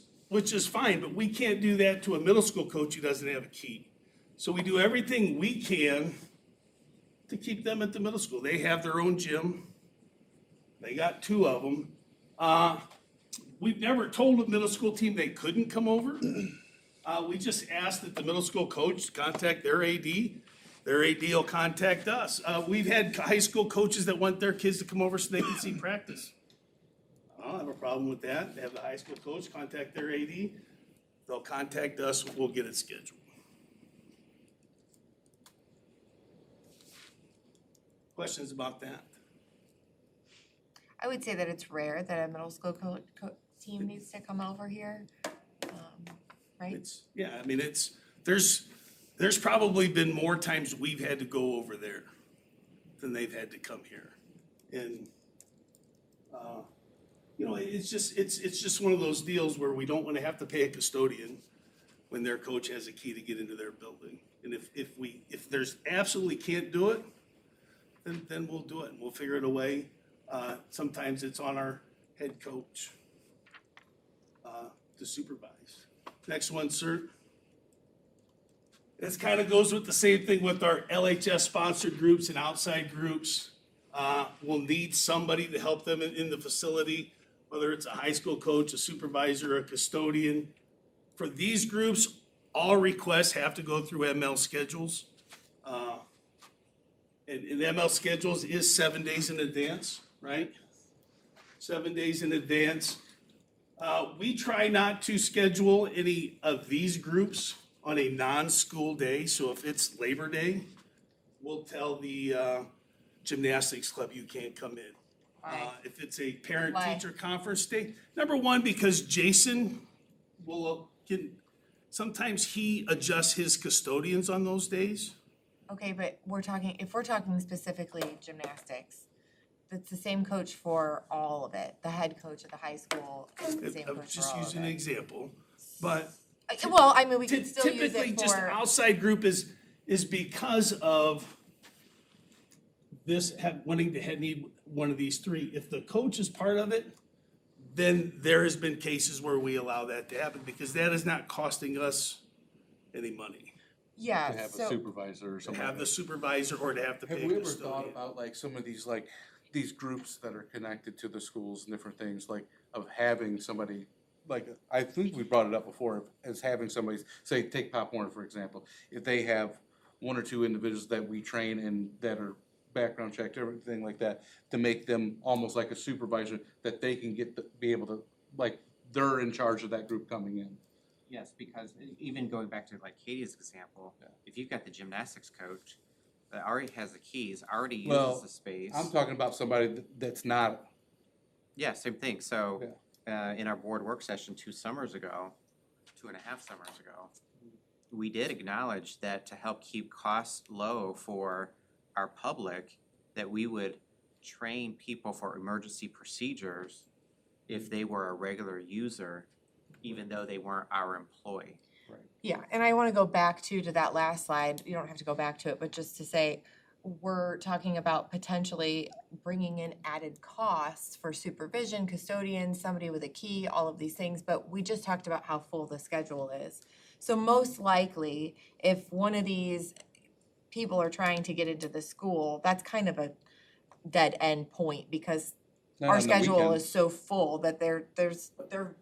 fine. But we can't do that to a middle school coach who doesn't have a key. So we do everything we can to keep them at the middle school. They have their own gym. They got 2 of them. We've never told the middle school team they couldn't come over. We just asked that the middle school coach contact their AD. Their AD will contact us. We've had high school coaches that want their kids to come over so they can see practice. I don't have a problem with that. They have the high school coach contact their AD. They'll contact us, we'll get it scheduled. Questions about that? I would say that it's rare that a middle school team needs to come over here, right? There's probably been more times we've had to go over there than they've had to come here. And, it's just one of those deals where we don't want to have to pay a custodian when their coach has a key to get into their building. And if there's absolutely can't do it, then we'll do it and we'll figure it a way. Sometimes it's on our head coach to supervise. Next one, sir. This kind of goes with the same thing with our LHS sponsored groups and outside groups. We'll need somebody to help them in the facility, whether it's a high school coach, a supervisor, a custodian. For these groups, all requests have to go through ML schedules. And ML schedules is 7 days in advance, right? 7 days in advance. We try not to schedule any of these groups on a non-school day. So if it's Labor Day, we'll tell the gymnastics club you can't come in. Why? If it's a parent-teacher conference day, number one, because Jason sometimes he adjusts his custodians on those days. Okay, but if we're talking specifically gymnastics, it's the same coach for all of it. The head coach at the high school is the same I'm coach for just all of using an it. example, but Well, I mean, we can still use typically it just for, outside group is because of this wanting to need one of these 3. If the coach is part of it, then there has been cases where we allow that to happen because that is not costing us any money. yeah, To have a so, supervisor or To something. have the supervisor or to have to Have pay a we ever thought custodian. about like some of these, like, these groups that are connected to the schools and different things, like, of having somebody, like, I think we brought it up before, as having somebody, say, take Pop Warner, for example. If they have 1 or 2 individuals that we train and that are background checked, everything like that, to make them almost like a supervisor, that they can be able to, like, they're in charge of that group coming in. Yes, because even going back to like Katie's example, if you've got the gymnastics coach that already has the keys, already Well, uses the space. I'm talking about somebody that's not. Yeah, same thing. So, in our board work session 2 summers ago, 2.5 summers ago, we did acknowledge that to help keep costs low for our public, that we would train people for emergency procedures if they were a regular user, even though they weren't our employee. yeah, and I wanna go back to that last slide, you don't have to go back to it, but just to say, we're talking about potentially bringing in added costs for supervision, custodians, somebody with a key, all of these things, but we just talked about how full the schedule is. So most likely, if one of these people are trying to get into the school, that's kind of a dead end point because Not our on the schedule weekends. is so full that they're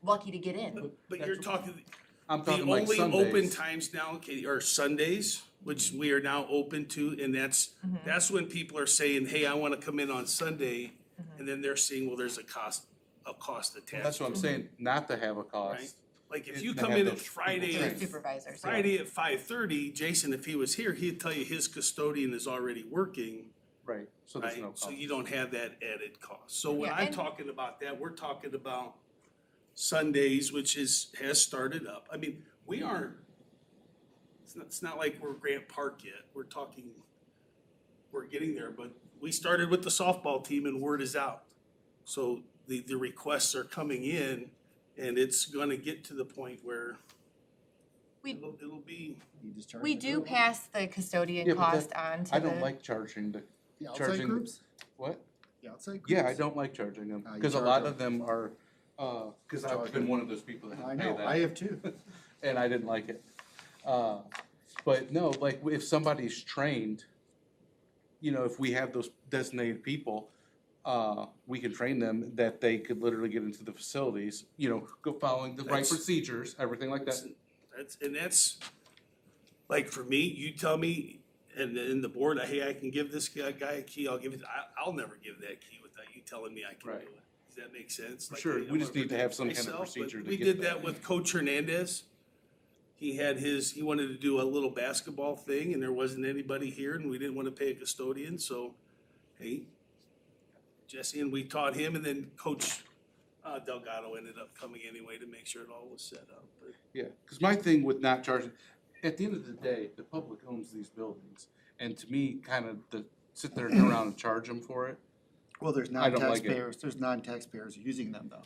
lucky to get in. But you're talking, I'm the talking like only open Sundays. times now, okay, are Sundays, which we are now open to, and that's when people are saying, hey, I wanna come in on Sunday, and then they're seeing, well, there's a cost attached. That's what I'm saying, not to have a cost. Like, if and you to come have in at those people Friday, To trained. the supervisors, yeah. Friday at 5:30, Jason, if he was here, he'd tell you his custodian is already working, Right, so there's right? no cost. So you don't have that added cost. So when Yeah, I'm and- talking about that, we're talking about Sundays, which has started up. I mean, we aren't, it's not like we're Grant Park yet. We're getting there, but we started with the softball team and word is out. So the requests are coming in, and it's gonna get to the point where We- it'll be, You just charge We the do group. pass the custodian Yeah, but cost on to the. I don't like charging the, The outside charging- groups? what? The outside groups? Yeah, I don't like charging them, You cause a charge lot them. of them are, cause I've Charge been them. one of those people that I had to pay know, that. I have too. And I didn't like it. But no, like if somebody's trained, you know, if we have those designated people, we can train them that they could literally get into the facilities, you know, go following the right That's- procedures, everything like that. that's, like, for me, you tell me, and in the board, hey, I can give this guy a key, I'll never give that key without you telling me I can do Right. it. Does that make sense? For Like, sure, hey, I we just wanna need to have protect some kind of myself, but procedure to we get did that. that with Coach Hernandez. He wanted to do a little basketball thing, and there wasn't anybody here, and we didn't wanna pay a custodian, so, hey, Jesse, and we taught him, and then Coach Delgado ended up coming anyway to make sure it all was set up, but. Yeah, cause my thing with not charging, at the end of the day, the public owns these buildings. And to me, kind of the, sit there and turn around and charge them for it. Well, there's I don't like it. there's non-taxpayers using them though.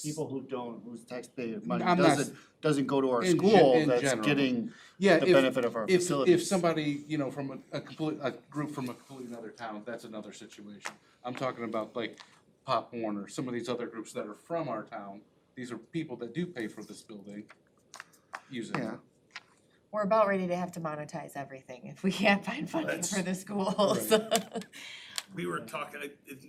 People whose taxpayer money I'm not- doesn't go to our in school in that's general. getting Yeah, the if, benefit of our if facilities. somebody, you know, from a group from a completely another town, that's another situation. I'm talking about like Pop Warner, some of these other groups that are from our town. These are people that do pay for this building, using it. Yeah. We're about ready to have to monetize everything if we can't find funding That's- for the schools. We were talking,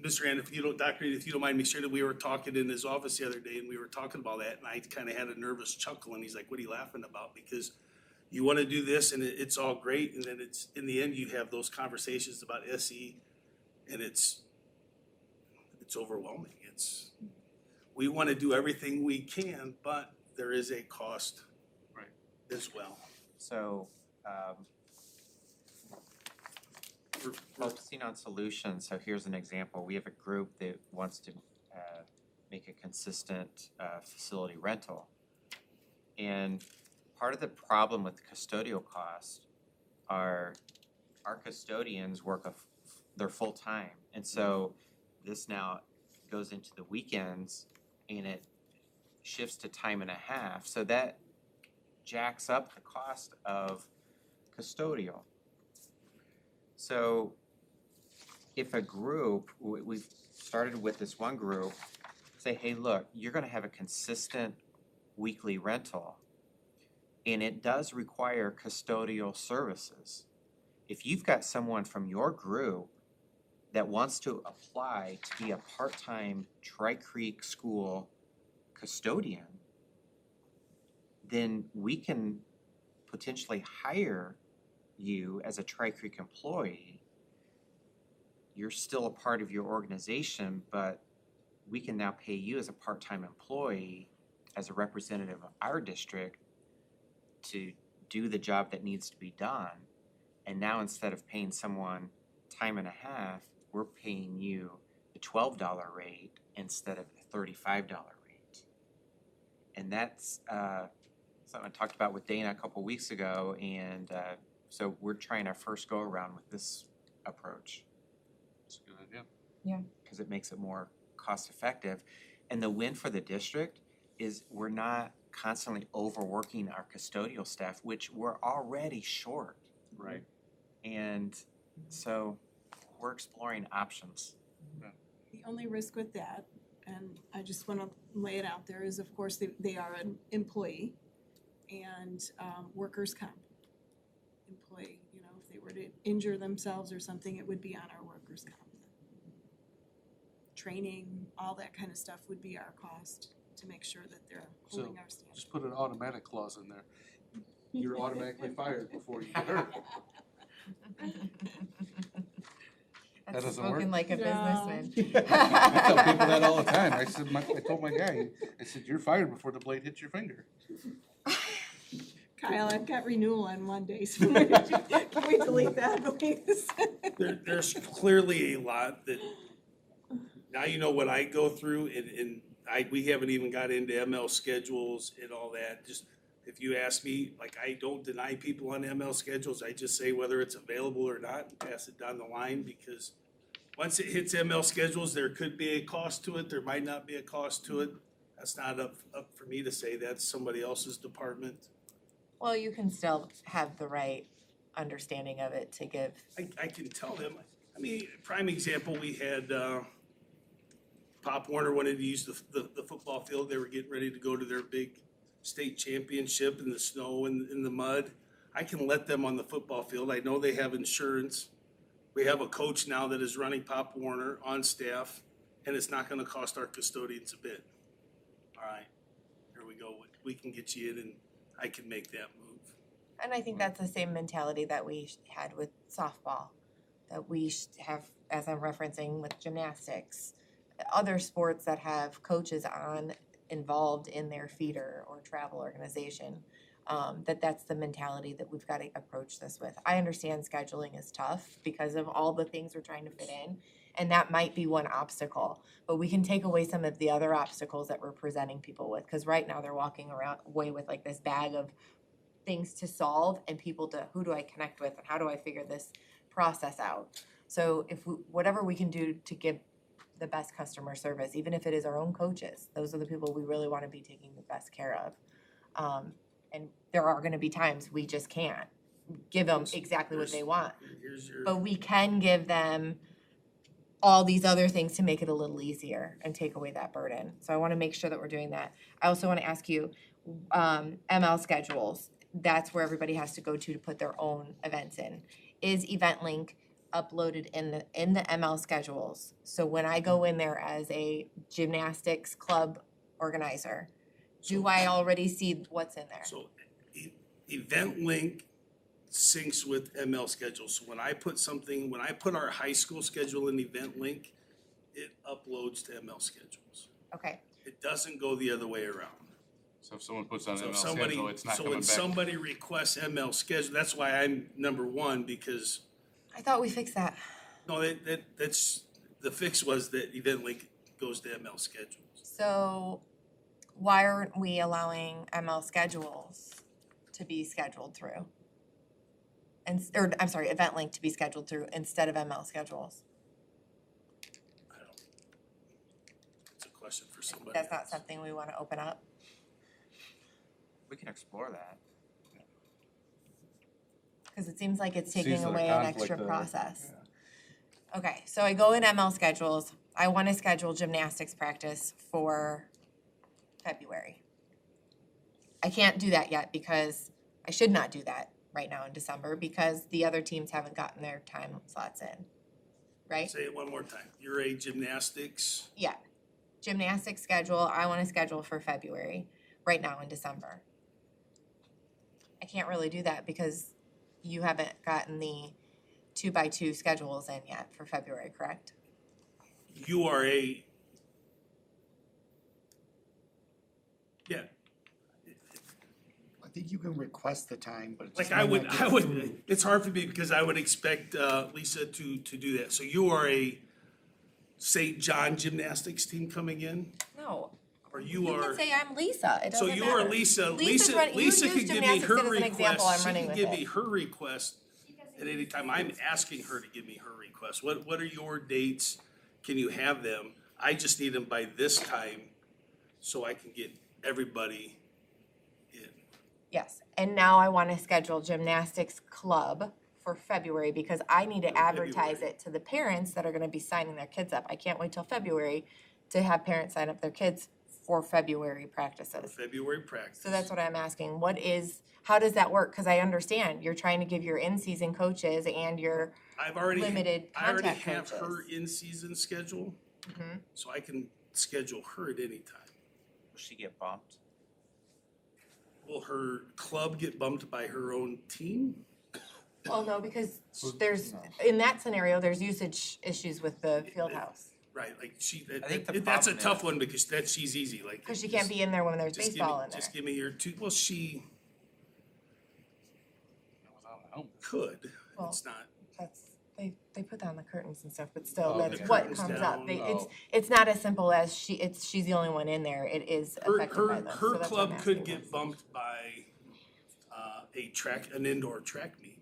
Mr. Rand, Dr. Reed, if you don't mind me sharing, we were talking in his office the other day, and we were talking about that, and I kinda had a nervous chuckle, and he's like, what are you laughing about? Because you wanna do this, and it's all great, and then it's, in the end, you have those conversations about SE, and it's overwhelming. We wanna do everything we can, but there is a cost. Right. As well. So, We're- focusing on solutions, so here's an example. We have a group that wants to make a consistent facility rental. And part of the problem with custodial costs are our custodians they're full-time. And so this now goes into the weekends and it shifts to time and a half. So that jacks up the cost of custodial. So if a group, we've started with this one group, say, hey, look, you're gonna have a consistent weekly rental. And it does require custodial services. If you've got someone from your group that wants to apply to be a part-time Tri-Creek School custodian, then we can potentially hire you as a Tri-Creek employee. You're still a part of your organization, but we can now pay you as a part-time employee, as a representative of our district, to do the job that needs to be done. And now instead of paying someone time and a half, we're paying you the $12 rate instead of the $35 rate. And that's something I talked about with Dana a couple weeks ago, and so we're trying our first go around with this approach. That's a good idea. Because it makes it more cost effective. And the win for the district is we're not constantly overworking our custodial staff, which we're already short. Right. And so we're exploring options. The only risk with that, and I just wanna lay it out there, is of course they are an employee and workers' comp employee, you know, if they were to injure themselves or something, it would be on our workers' comp. Training, all that kind of stuff would be our cost to make sure that they're holding our standards. Just put an automatic clause in there. You're automatically fired before you get hurt. That's doesn't spoken work? like a No. businessman. I tell people that all the time. I told my guy, I said, you're fired before the blade hits your finger. Kyle, I've got renewal on Monday, so can we delete that, please? There's clearly a lot that, now you know what I go through, and we haven't even got into ML schedules and all that. Just, if you ask me, like, I don't deny people on ML schedules, I just say whether it's available or not and pass it down the line, because once it hits ML schedules, there could be a cost to it, there might not be a cost to it. That's not up for me to say, that's somebody else's department. Well, you can still have the right understanding of it to give. I can tell them, I mean, prime example, we had, Pop Warner wanted to use the football field. They were getting ready to go to their big state championship in the snow and in the mud. I can let them on the football field. I know they have insurance. We have a coach now that is running Pop Warner on staff, and it's not gonna cost our custodians a bit. All right, here we go. We can get you in and I can make that move. And I think that's the same mentality that we had with softball, that we have, as I'm referencing with gymnastics, other sports that have coaches involved in their feeder or travel organization, that's the mentality that we've got to approach this with. I understand scheduling is tough because of all the things we're trying to fit in, and that might be one obstacle, but we can take away some of the other obstacles that we're presenting people with, because right now they're walking away with like this bag of things to solve and people to, who do I connect with and how do I figure this process out? So whatever we can do to give the best customer service, even if it is our own coaches, those are the people we really want to be taking the best care of. And there are going to be times we just can't give them exactly what they want, but we can give them all these other things to make it a little easier and take away that burden. So I want to make sure that we're doing that. I also want to ask you, ML schedules, that's where everybody has to go to put their own events in. Is EventLink uploaded in the ML schedules? So when I go in there as a gymnastics club organizer, do I already see what's in there? So EventLink syncs with ML schedules. So when I put our high school schedule in EventLink, it uploads to ML schedules. Okay, It doesn't go the other way around. So if someone puts on So an if ML somebody, schedule, it's not so coming when back. somebody requests ML schedule, that's why I'm number one, because, I thought we fixed that. no, that's, the fix was that EventLink goes to ML schedules. So why aren't we allowing ML schedules to be scheduled through? Or I'm sorry, EventLink to be scheduled through instead of ML schedules? It's a question for somebody That's not else. something we wanna open up? We can explore that. Cause it seems like it's Seems taking like a away an conflict extra there. process. Okay, so I go in ML schedules, I wanna schedule gymnastics practice for February. I can't do that yet because I should not do that right now in December because the other teams haven't gotten their time slots in, right? Say it one more time. You're a gymnastics, Yeah, gymnastics schedule, I wanna schedule for February, right now in December. I can't really do that because you haven't gotten the 2x2 schedules in yet for February, correct? you are a, yeah, I think you can request the time, but. it just like I might not get would, approved. it's hard for me because I would expect Lisa to do that. So you are a St. John gymnastics team coming in, No, or you you are? can say I'm Lisa, it So doesn't you are matter. Lisa, Lisa's running- you Lisa use could give me gymnastics her as an example, I'm request, she running can with give it. me her request at any time. I'm asking her to give me her request. What are your dates? Can you have them? I just need them by this time so I can get everybody in. Yes, and now I wanna schedule gymnastics club for February, because I need to For advertise February. it to the parents that are gonna be signing their kids up. I can't wait till February to have parents sign up their kids for February practices. February practice. So that's what I'm asking, how does that work? Cause I understand, you're trying to give your in-season coaches and your I've already, limited I already contact have her coaches. in-season schedule, Mhm. so I can schedule her at any time. Will she get bumped? Will her club get bumped by her own team? Well, no, because Well, there's, no. in that scenario, there's usage issues with the field house. Right, like I think the that's a problem tough is- one because she's easy, like. Cause she can't be in there when there's just give me- baseball in there. Just give me your two, well, she Without a helmet. could, Well, it's not, That's, they put down the curtains and stuff, but still, Oh, that's okay. what Curtains comes down. up. They, Oh. it's not as simple as she's the only one in there. It is affected by her them, so her that's what I'm club could asking. get bumped by an indoor track meet.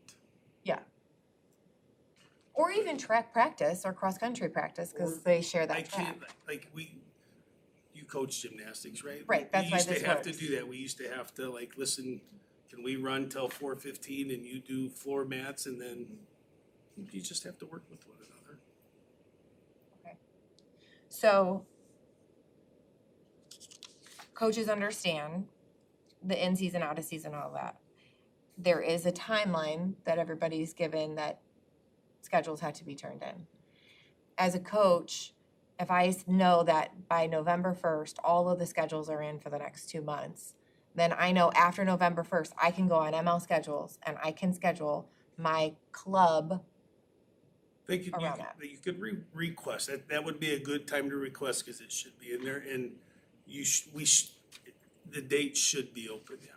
Or even track practice or cross-country practice, Or cause they share I that track. can't, like, you coach gymnastics, right? Right, that's why We used this to have to works. do that, we used to have to like, listen, can we run till 4:15 and you do floor mats and then you just have to work with one another. So coaches understand the in-season, out-of-season, all that. There is a timeline that everybody's given that schedules have to be turned in. As a coach, if I know that by November 1st, all of the schedules are in for the next 2 months, then I know after November 1st, I can go on ML schedules and I can schedule my club. They could, Around that. you could request, that would be a good time to request, cause it should be in there and the date should be open, yeah.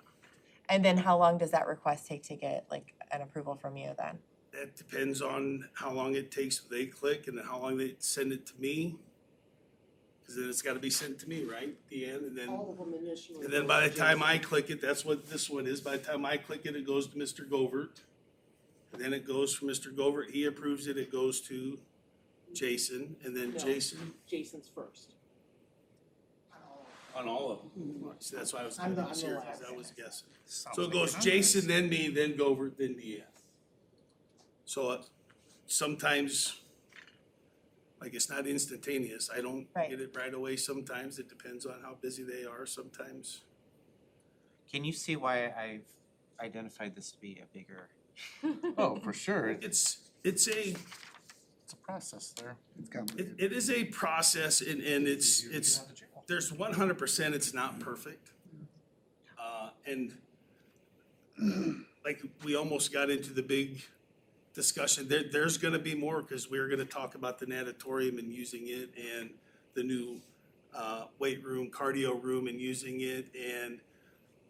And then how long does that request take to get like an approval from you then? That depends on how long it takes they click and then how long they send it to me. Cause then it's gotta be sent to me, right, at the end, and then. All of them initially. And then by the time I click it, that's what this one is, by the time I click it, it goes to Mr. Govert. And then it goes from Mr. Govert, he approves it, it goes to Jason, and then No. Jason, Jason's first. on all of them. So that's why I was I'm the- kind of I'm the serious, last. I was guessing. Sounds So it like goes an Jason, then me, then Govert, then Deanne. So sometimes, like, it's not instantaneous, I don't Right. get it right away sometimes, it depends on how busy they are sometimes. Can you see why I've identified this to be a bigger? Oh, for sure. It's It's a process there. It's complicated. it is a process and it's, there's 100% it's not perfect. And like, we almost got into the big discussion, there's gonna be more, cause we're gonna talk about the natatorium and using it and the new weight room, cardio room and using it and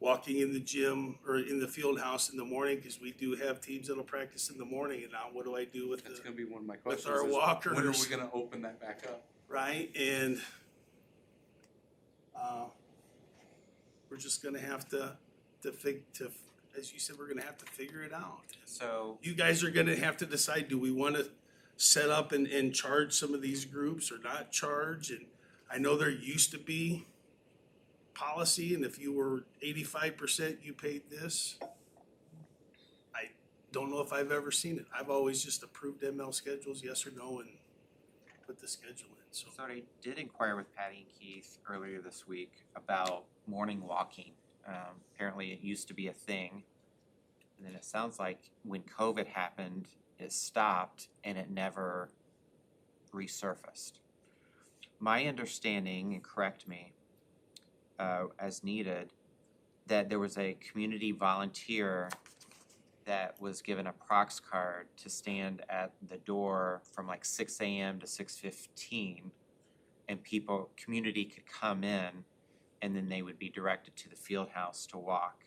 walking in the gym or in the field house in the morning, cause we do have teams that'll practice in the morning and now what do I do with That's the, gonna be one of my with questions. our is walkers? When are we gonna open that back up? Right, and we're just gonna have to as you said, we're gonna have to figure it out. So You guys are gonna have to decide, do we wanna set up and charge some of these groups or not charge? And I know there used to be policy, and if you were 85%, you paid this. I don't know if I've ever seen it. I've always just approved ML schedules, yes or no, and put the schedule in, so. So I did inquire with Patty and Keith earlier this week about morning walking. Apparently it used to be a thing. And then it sounds like when COVID happened, it stopped and it never resurfaced. My understanding, and correct me, as needed, that there was a community volunteer that was given a prox card to stand at the door from like 6 a.m. to 6:15, and community could come in, and then they would be directed to the field house to walk.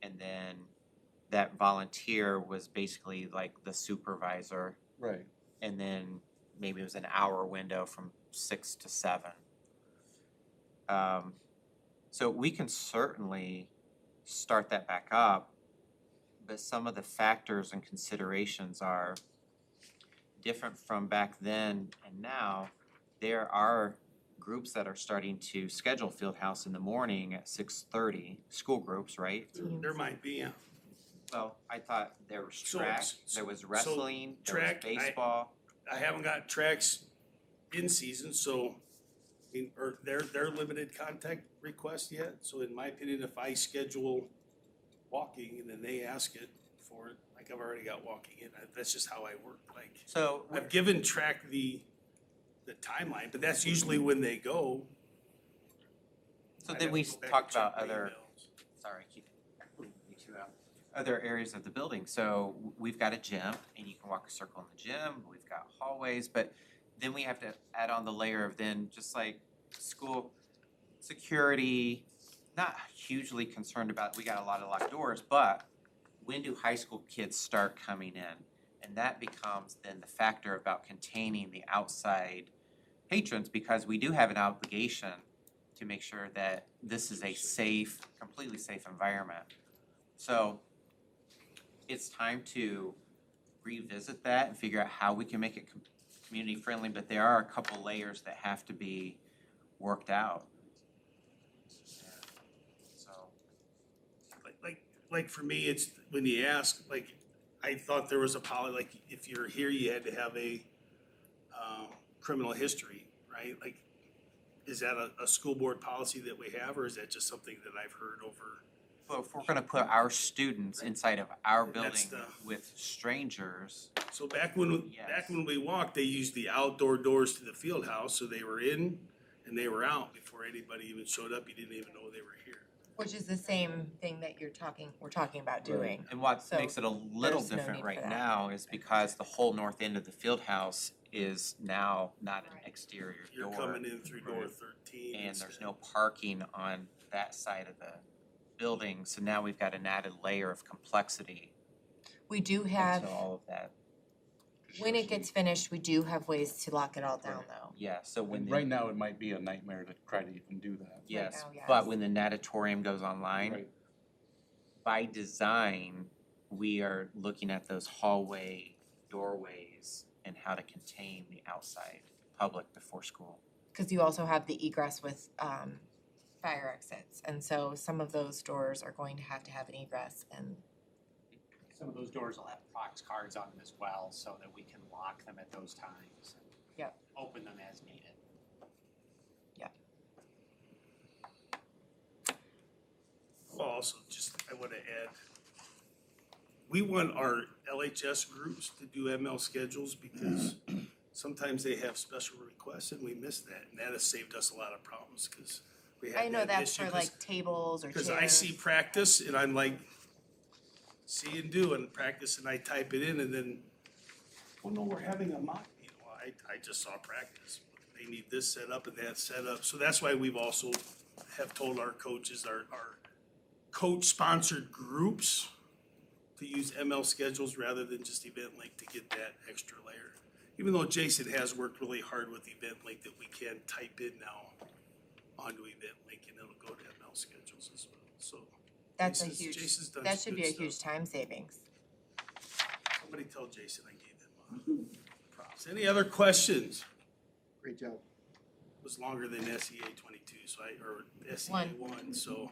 And then that volunteer was basically like the supervisor, Right. and then maybe it was an hour window from 6 to 7. So we can certainly start that back up, but some of the factors and considerations are different from back then and now. There are groups that are starting to schedule field house in the morning at 6:30, school groups, right? There might be, yeah. So I thought there was So track, it's- there was wrestling, there was track, baseball. I haven't got tracks in season, so, or their limited contact request yet. So in my opinion, if I schedule walking and then they ask it for it, like I've already got walking in, that's just how I work. Like, So I've given track the timeline, but that's usually when they go. So I'd then have we to go back talked and check about my other, emails. sorry, keep me too out. Other areas of the building. So we've got a gym and you can walk a circle in the gym. We've got hallways, but then we have to add on the layer of then just like school security, not hugely concerned about, we got a lot of locked doors, but when do high school kids start coming in? And that becomes then the factor about containing the outside patrons, because we do have an obligation to make sure that this is a safe, completely safe environment. So it's time to revisit that and figure out how we can make it community friendly, but there are a couple layers that have to be worked out. So, Like for me, it's when you ask, like, I thought there was a policy, like, if you're here, you had to have a criminal history, right? Like, is that a school board policy that we have, or is that just something that I've heard over? well, if we're gonna put our students inside of our That's building the- with strangers, So back when Yes. we walked, they used the outdoor doors to the field house, so they were in and they were out before anybody even showed up. You didn't even know they were here. Which is the same thing that we're talking about doing. and what So makes it a little there's no different need for right that. now is because the whole north end of the field house is now not an exterior You're door. coming in through door 13. And there's instead. no parking on that side of the building, so now we've got an added layer of complexity We do into have, all of that. when it gets finished, we do have ways to lock it all down though. Yeah, so when And the, right now, it might be a nightmare to try to even do that. yes, now, yes. but when the natatorium goes online, Right. by design, we are looking at those hallway doorways and how to contain the outside public before school. Cause you also have the egress with fire exits, and so some of those doors are going to have an egress, and Some of those doors will have prox cards on them as well, so that we can lock them at those times. And Yep. open them as needed. Well, also, just, I wanna add, we want our LHS groups to do ML schedules because sometimes they have special requests and we miss that, and that has saved us a lot of problems, cause we had I know that that's issue, for 'cause- like tables or chairs. Cause I see practice and I'm like, see and do and practice and I type it in and then, well, no, we're having a mock meeting. Well, I just saw practice. They need this set up and that set up. So that's why we've also have told our coaches, our coach-sponsored groups to use ML schedules rather than just EventLink to get that extra layer. Even though Jason has worked really hard with EventLink that we can type in now onto EventLink and it'll go to ML schedules as well, so. That's a Jason's huge, done that some should be good a stuff. huge time savings. Somebody tell Jason I gave him props. Any other questions? Great job. It was longer than SEA 22, so or SEA One. 1, so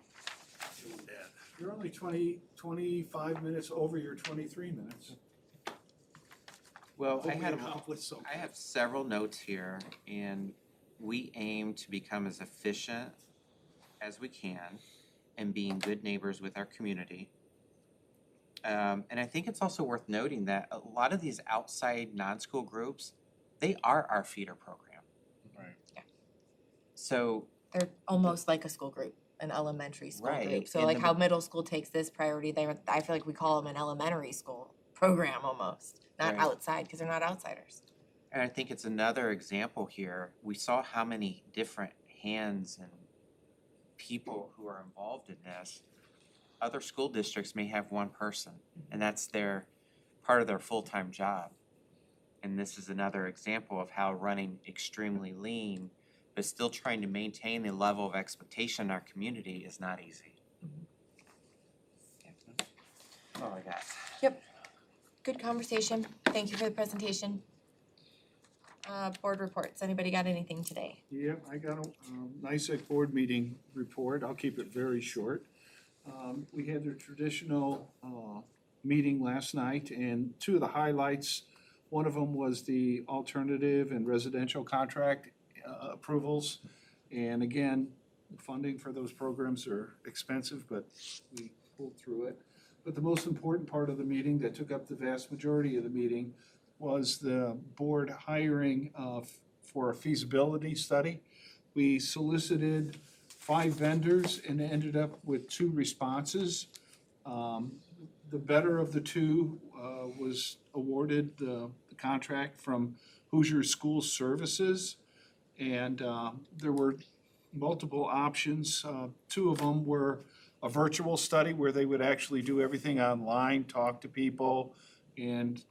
it wasn't bad. You're only 25 minutes over your 23 minutes. Well, Hope we accomplished something. I have several notes here, and we aim to become as efficient as we can and being good neighbors with our community. And I think it's also worth noting that a lot of these outside non-school groups, they are our feeder program. Right. So, They're almost like a school group, an elementary school Right, group. So and like the- how middle school takes this priority, I feel like we call them an elementary school program almost, not Right. outside, because they're not outsiders. and I think it's another example here. We saw how many different hands and people who are involved in this. Other school districts may have one person, and that's part of their full-time job. And this is another example of how running extremely lean, but still trying to maintain the level of expectation in our community is not easy. That's all I got. Good conversation. Thank you for the presentation. Board reports. Anybody got anything today? Yeah, I got a NICEAG board meeting report. I'll keep it very short. We had the traditional meeting last night, and two of the highlights, one of them was the alternative and residential contract approvals. And again, funding for those programs are expensive, but we pulled through it. But the most important part of the meeting that took up the vast majority of the meeting was the board hiring for a feasibility study. We solicited 5 vendors and ended up with 2 responses. The better of the 2 was awarded the contract from Hoosier School Services. And there were multiple options. 2 of them were a virtual study where they would actually do everything online, talk to people, and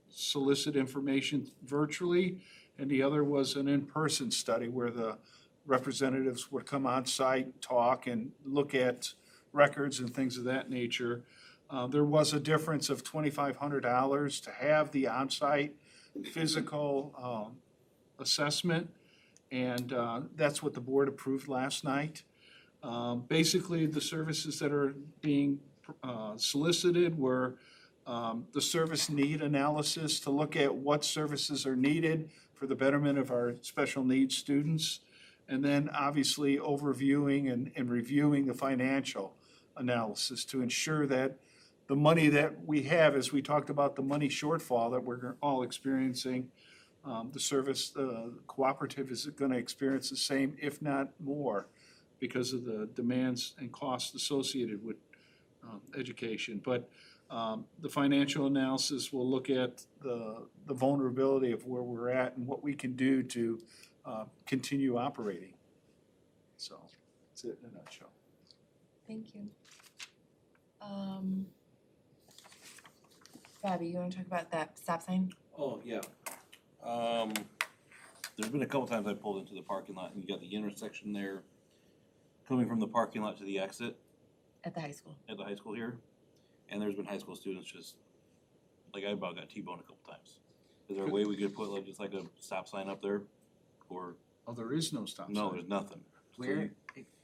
solicit information virtually. And the other was an in-person study where the representatives would come on site, talk, and look at records and things of that nature. There was a difference of $2,500 to have the on-site physical assessment, and that's what the board approved last night. Basically, the services that are being solicited were the service need analysis to look at what services are needed for the betterment of our special needs students, and then obviously overviewing and reviewing the financial analysis to ensure that the money that we have, as we talked about the money shortfall that we're all experiencing, the service, cooperative is gonna experience the same, if not more, because of the demands and costs associated with education. But the financial analysis will look at the vulnerability of where we're at and what we can do to continue operating. So, that's it in a nutshell. Thank you. Bobby, you wanna talk about that stop sign? Oh, yeah. There's been a couple times I pulled into the parking lot and you got the intersection there coming from the parking lot to the exit At the high school. at the high school here. And there's been high school students just, like I about got T-boned a couple times. Is there a way we could put like just like a stop sign up there? Or, Oh, there is no stop sign? no, there's nothing. Where,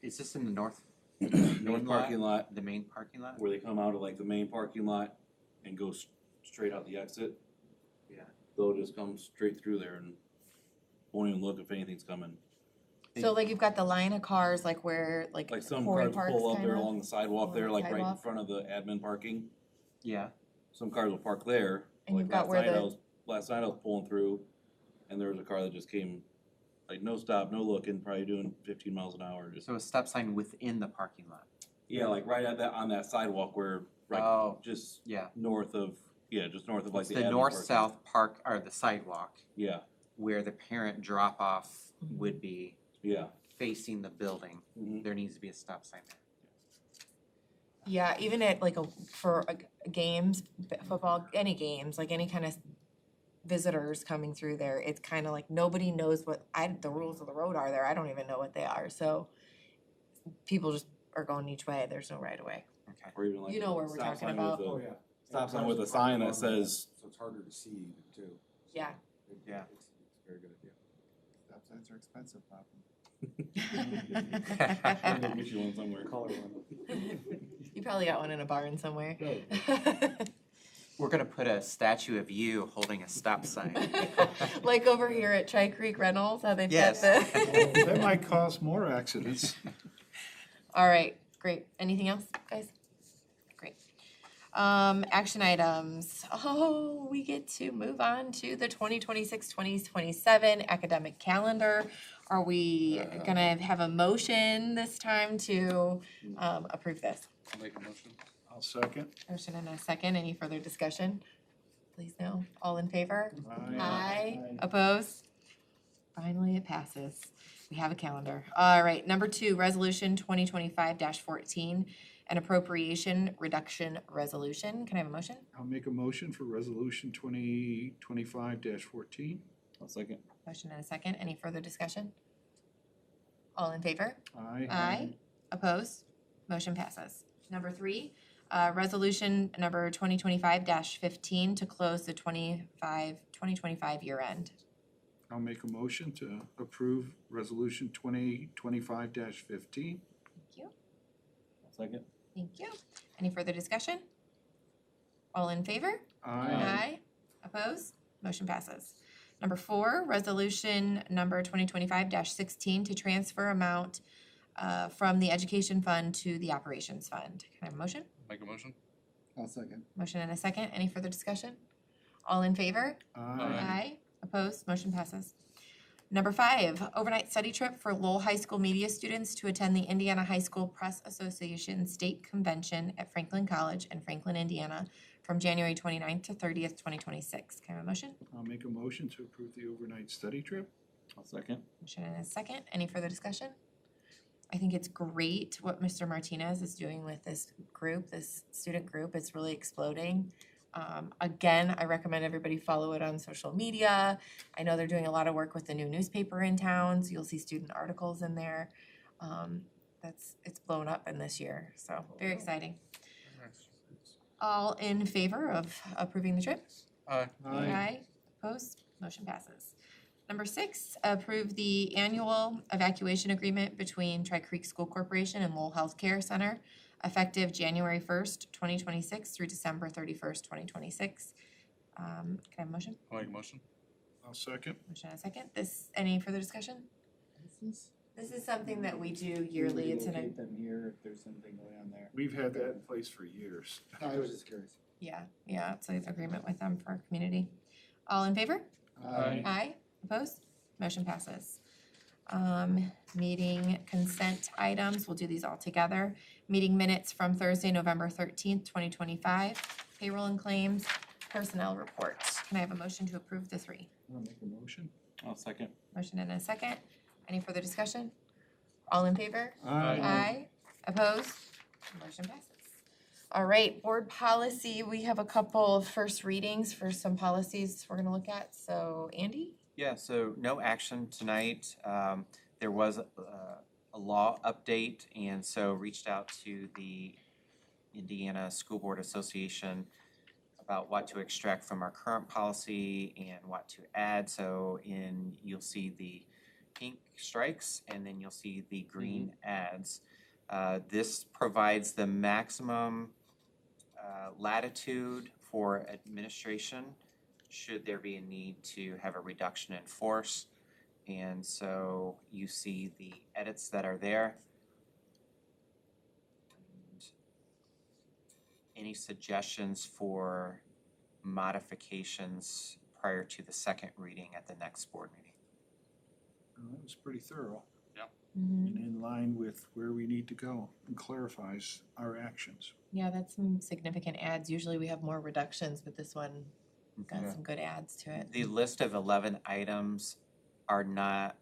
is this in the north? North main parking lot, The main parking lot? where they come out of like the main parking lot and go straight out the exit. Yeah. They'll just come straight through there and won't even look if anything's coming. So like you've got the line of cars, like where, like Like some Corey cars Parks pull up there kinda? along the sidewalk Along there, the like right in sidewalk? front of the admin parking. Yeah. Some cars will park there. And Like you've got last where night I the, was- Last night I was pulling through and there was a car that just came, like no stop, no looking, probably doing 15 miles an hour, just, So a stop sign within the parking lot? yeah, like right at that, on that sidewalk where, right, Oh, just yeah. north of, yeah, just north of like It's the the admin north-south park, or the sidewalk, Yeah, where the parent drop-off Mhm. would be yeah. facing the building. Mhm. There needs to be a stop sign there. yeah, even at like for games, football, any games, like any kind of visitors coming through there, it's kind of like nobody knows what the rules of the road are there. I don't even know what they are. So people just are going each way. There's no right of way. Okay. Or even like You know where we're stop talking sign about. with Oh, a, yeah. stop sign And with a cars sign park that along that, says, So it's harder to see too. Yeah. Yeah. It's a very good idea. Stop signs are expensive, Papa. I'm gonna get you one somewhere. Color one. You probably got one in a barn somewhere. We're gonna put a statue of you holding a stop sign. Like over here at Tri Creek Reynolds, how they've got Yes. the. That might cause more accidents. All right, great. Anything else, guys? Great. Action items. Oh, we get to move on to the 2026-2027 academic calendar. Are we gonna have a motion this time to approve this? I'll make a motion. I'll second. Motion and a second. Any further discussion? Please no. All in favor? Aye. Opposed? Finally, it passes. We have a calendar. All right, number 2, resolution 2025-14, an appropriation reduction resolution. Can I have a motion? I'll make a motion for resolution 2025-14. I'll second. Motion and a second. Any further discussion? All in favor? Aye. Aye. Opposed? Motion passes. Number 3, resolution number 2025-15 to close the 2025 year end. I'll make a motion to approve resolution 2025-15. Thank you. I'll second. Thank you. Any further discussion? All in favor? Aye. Opposed? Motion passes. Number 4, resolution number 2025-16 to transfer amount from the education fund to the operations fund. Can I have a motion? Make a motion? I'll second. Motion and a second. Any further discussion? All in favor? Aye. Opposed? Motion passes. Number 5, overnight study trip for Lowell High School media students to attend the Indiana High School Press Association State Convention at Franklin College in Franklin, Indiana, from January 29th to 30th, 2026. Can I have a motion? I'll make a motion to approve the overnight study trip. I'll second. Motion and a second. Any further discussion? I think it's great what Mr. Martinez is doing with this group, this student group. It's really exploding. Again, I recommend everybody follow it on social media. I know they're doing a lot of work with the new newspaper in town, so you'll see student articles in there. It's blown up in this year, so very exciting. All in favor of approving the trip? Aye. Aye. Opposed? Motion passes. Number 6, approve the annual evacuation agreement between Tri Creek School Corporation and Lowell Healthcare Center, effective January 1st, 2026 through December 31st, 2026. Can I have a motion? I'll make a motion? I'll second. Motion and a second. Any further discussion? This is something that we do yearly. It's an, Relocate them here if there's something going on there. We've had that in place for years. I was just curious. yeah, it's an agreement with them for our community. All in favor? Aye. Opposed? Motion passes. Meeting consent items, we'll do these all together. Meeting minutes from Thursday, November 13th, 2025. Payroll and claims, personnel reports. Can I have a motion to approve the 3? I'll make a motion. I'll second. Motion and a second. Any further discussion? All in favor? Aye. Aye. Opposed? Motion passes. All right, board policy, we have a couple of first readings for some policies we're gonna look at. So Andy? Yeah, so no action tonight. There was a law update, and so reached out to the Indiana School Board Association about what to extract from our current policy and what to add. So you'll see the pink strikes, and then you'll see the green adds. This provides the maximum latitude for administration should there be a need to have a reduction in force. And so you see the edits that are there. And any suggestions for modifications prior to the second reading at the next board meeting? That was pretty thorough Mm-hmm. and in line with where we need to go and clarifies our actions. Yeah, that's some significant adds. Usually we have more reductions, but this one got some good adds to it. The list of 11 items are not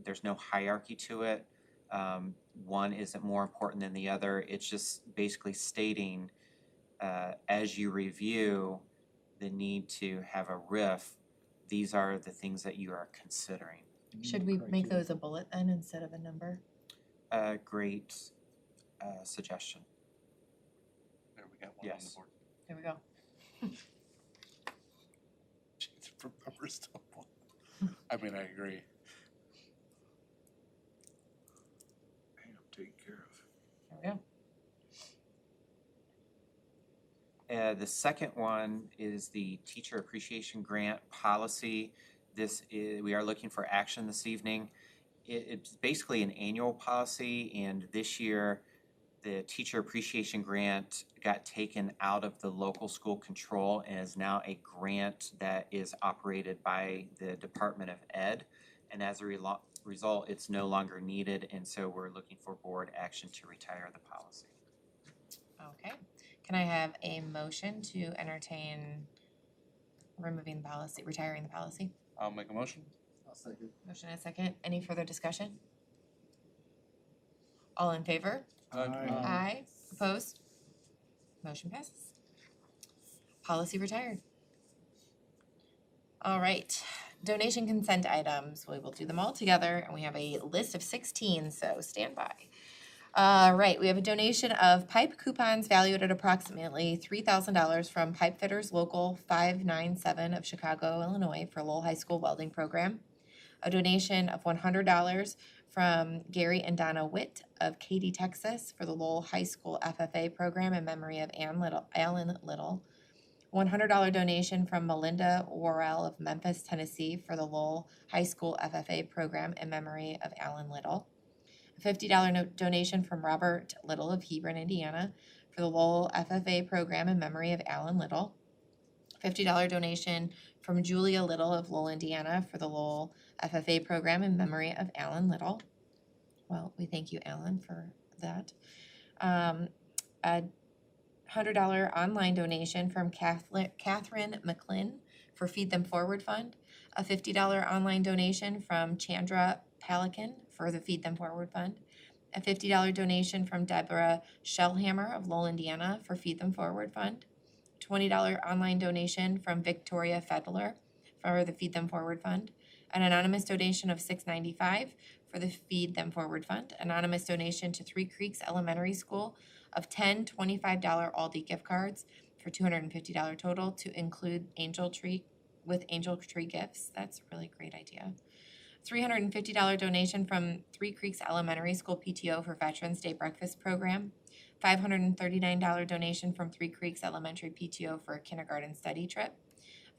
there's no hierarchy to it. One isn't more important than the other. It's just basically stating, as you review the need to have a RIF, these are the things that you are considering. Should we make those a bullet then instead of a number? Great suggestion. There, we got one on the Yes. board. There we go. Change it from numbers to one. I mean, I agree. Hey, I'm taken care of. There we go. The second one is the teacher appreciation grant policy. We are looking for action this evening. It's basically an annual policy, and this year the teacher appreciation grant got taken out of the local school control and is now a grant that is operated by the Department of Ed. And as a result, it's no longer needed, and so we're looking for board action to retire the policy. Okay. Can I have a motion to entertain removing the policy, retiring the policy? I'll make a motion. I'll second. Motion and a second. Any further discussion? All in favor? Aye. Opposed? Motion passes. Policy retired. All right. Donation consent items. We will do them all together, and we have a list of 16, so stand by. All right, we have a donation of pipe coupons valued at approximately $3,000 from Pipe Fitters Local 597 of Chicago, Illinois for Lowell High School Welding Program. A donation of $100 from Gary and Donna Witt of Katy, Texas for the Lowell High School FFA program in memory of Alan Little. $100 donation from Melinda Worrell of Memphis, Tennessee for the Lowell High School FFA program in memory of Alan Little. A $50 donation from Robert Little of Hebron, Indiana for the Lowell FFA program in memory of Alan Little. $50 donation from Julia Little of Lowell, Indiana for the Lowell FFA program in memory of Alan Little. Well, we thank you, Alan, for that. A $100 online donation from Catherine McClin for Feed Them Forward Fund. A $50 online donation from Chandra Pelican for the Feed Them Forward Fund. A $50 donation from Deborah Shellhammer of Lowell, Indiana for Feed Them Forward Fund. $20 online donation from Victoria Fedler for the Feed Them Forward Fund. An anonymous donation of $6.95 for the Feed Them Forward Fund. Anonymous donation to Three Creeks Elementary School of 10 $25 Aldi gift cards for $250 total to include Angel Tree gifts. That's a really great idea. $350 donation from Three Creeks Elementary School PTO for Veterans Day Breakfast Program. $539 donation from Three Creeks Elementary PTO for a kindergarten study trip.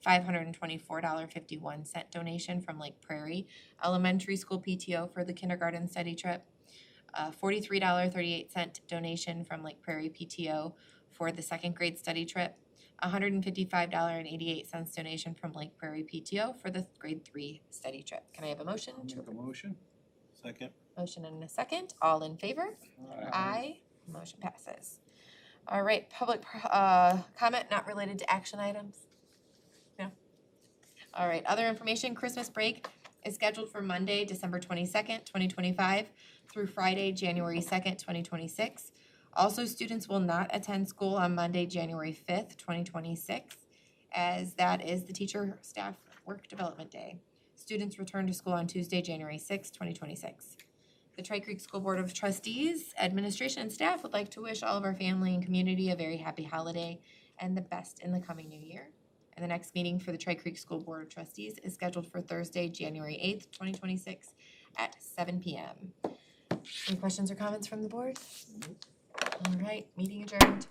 $524.51 donation from Lake Prairie Elementary School PTO for the kindergarten study trip. $43.38 donation from Lake Prairie PTO for the second grade study trip. $155.88 donation from Lake Prairie PTO for the grade 3 study trip. Can I have a motion? I'll make a motion. Second. Motion and a second. All in favor? Aye. Motion passes. All right, public comment not related to action items? No? All right, other information, Christmas break is scheduled for Monday, December 22nd, 2025 through Friday, January 2nd, 2026. Also, students will not attend school on Monday, January 5th, 2026, as that is the teacher staff work development day. Students return to school on Tuesday, January 6th, 2026. The Tri Creek School Board of Trustees, administration, and staff would like to wish all of our family and community a very happy holiday and the best in the coming new year. And the next meeting for the Tri Creek School Board of Trustees is scheduled for Thursday, January 8th, 2026 at 7 p.m. Any questions or comments from the board? All right, meeting adjourned.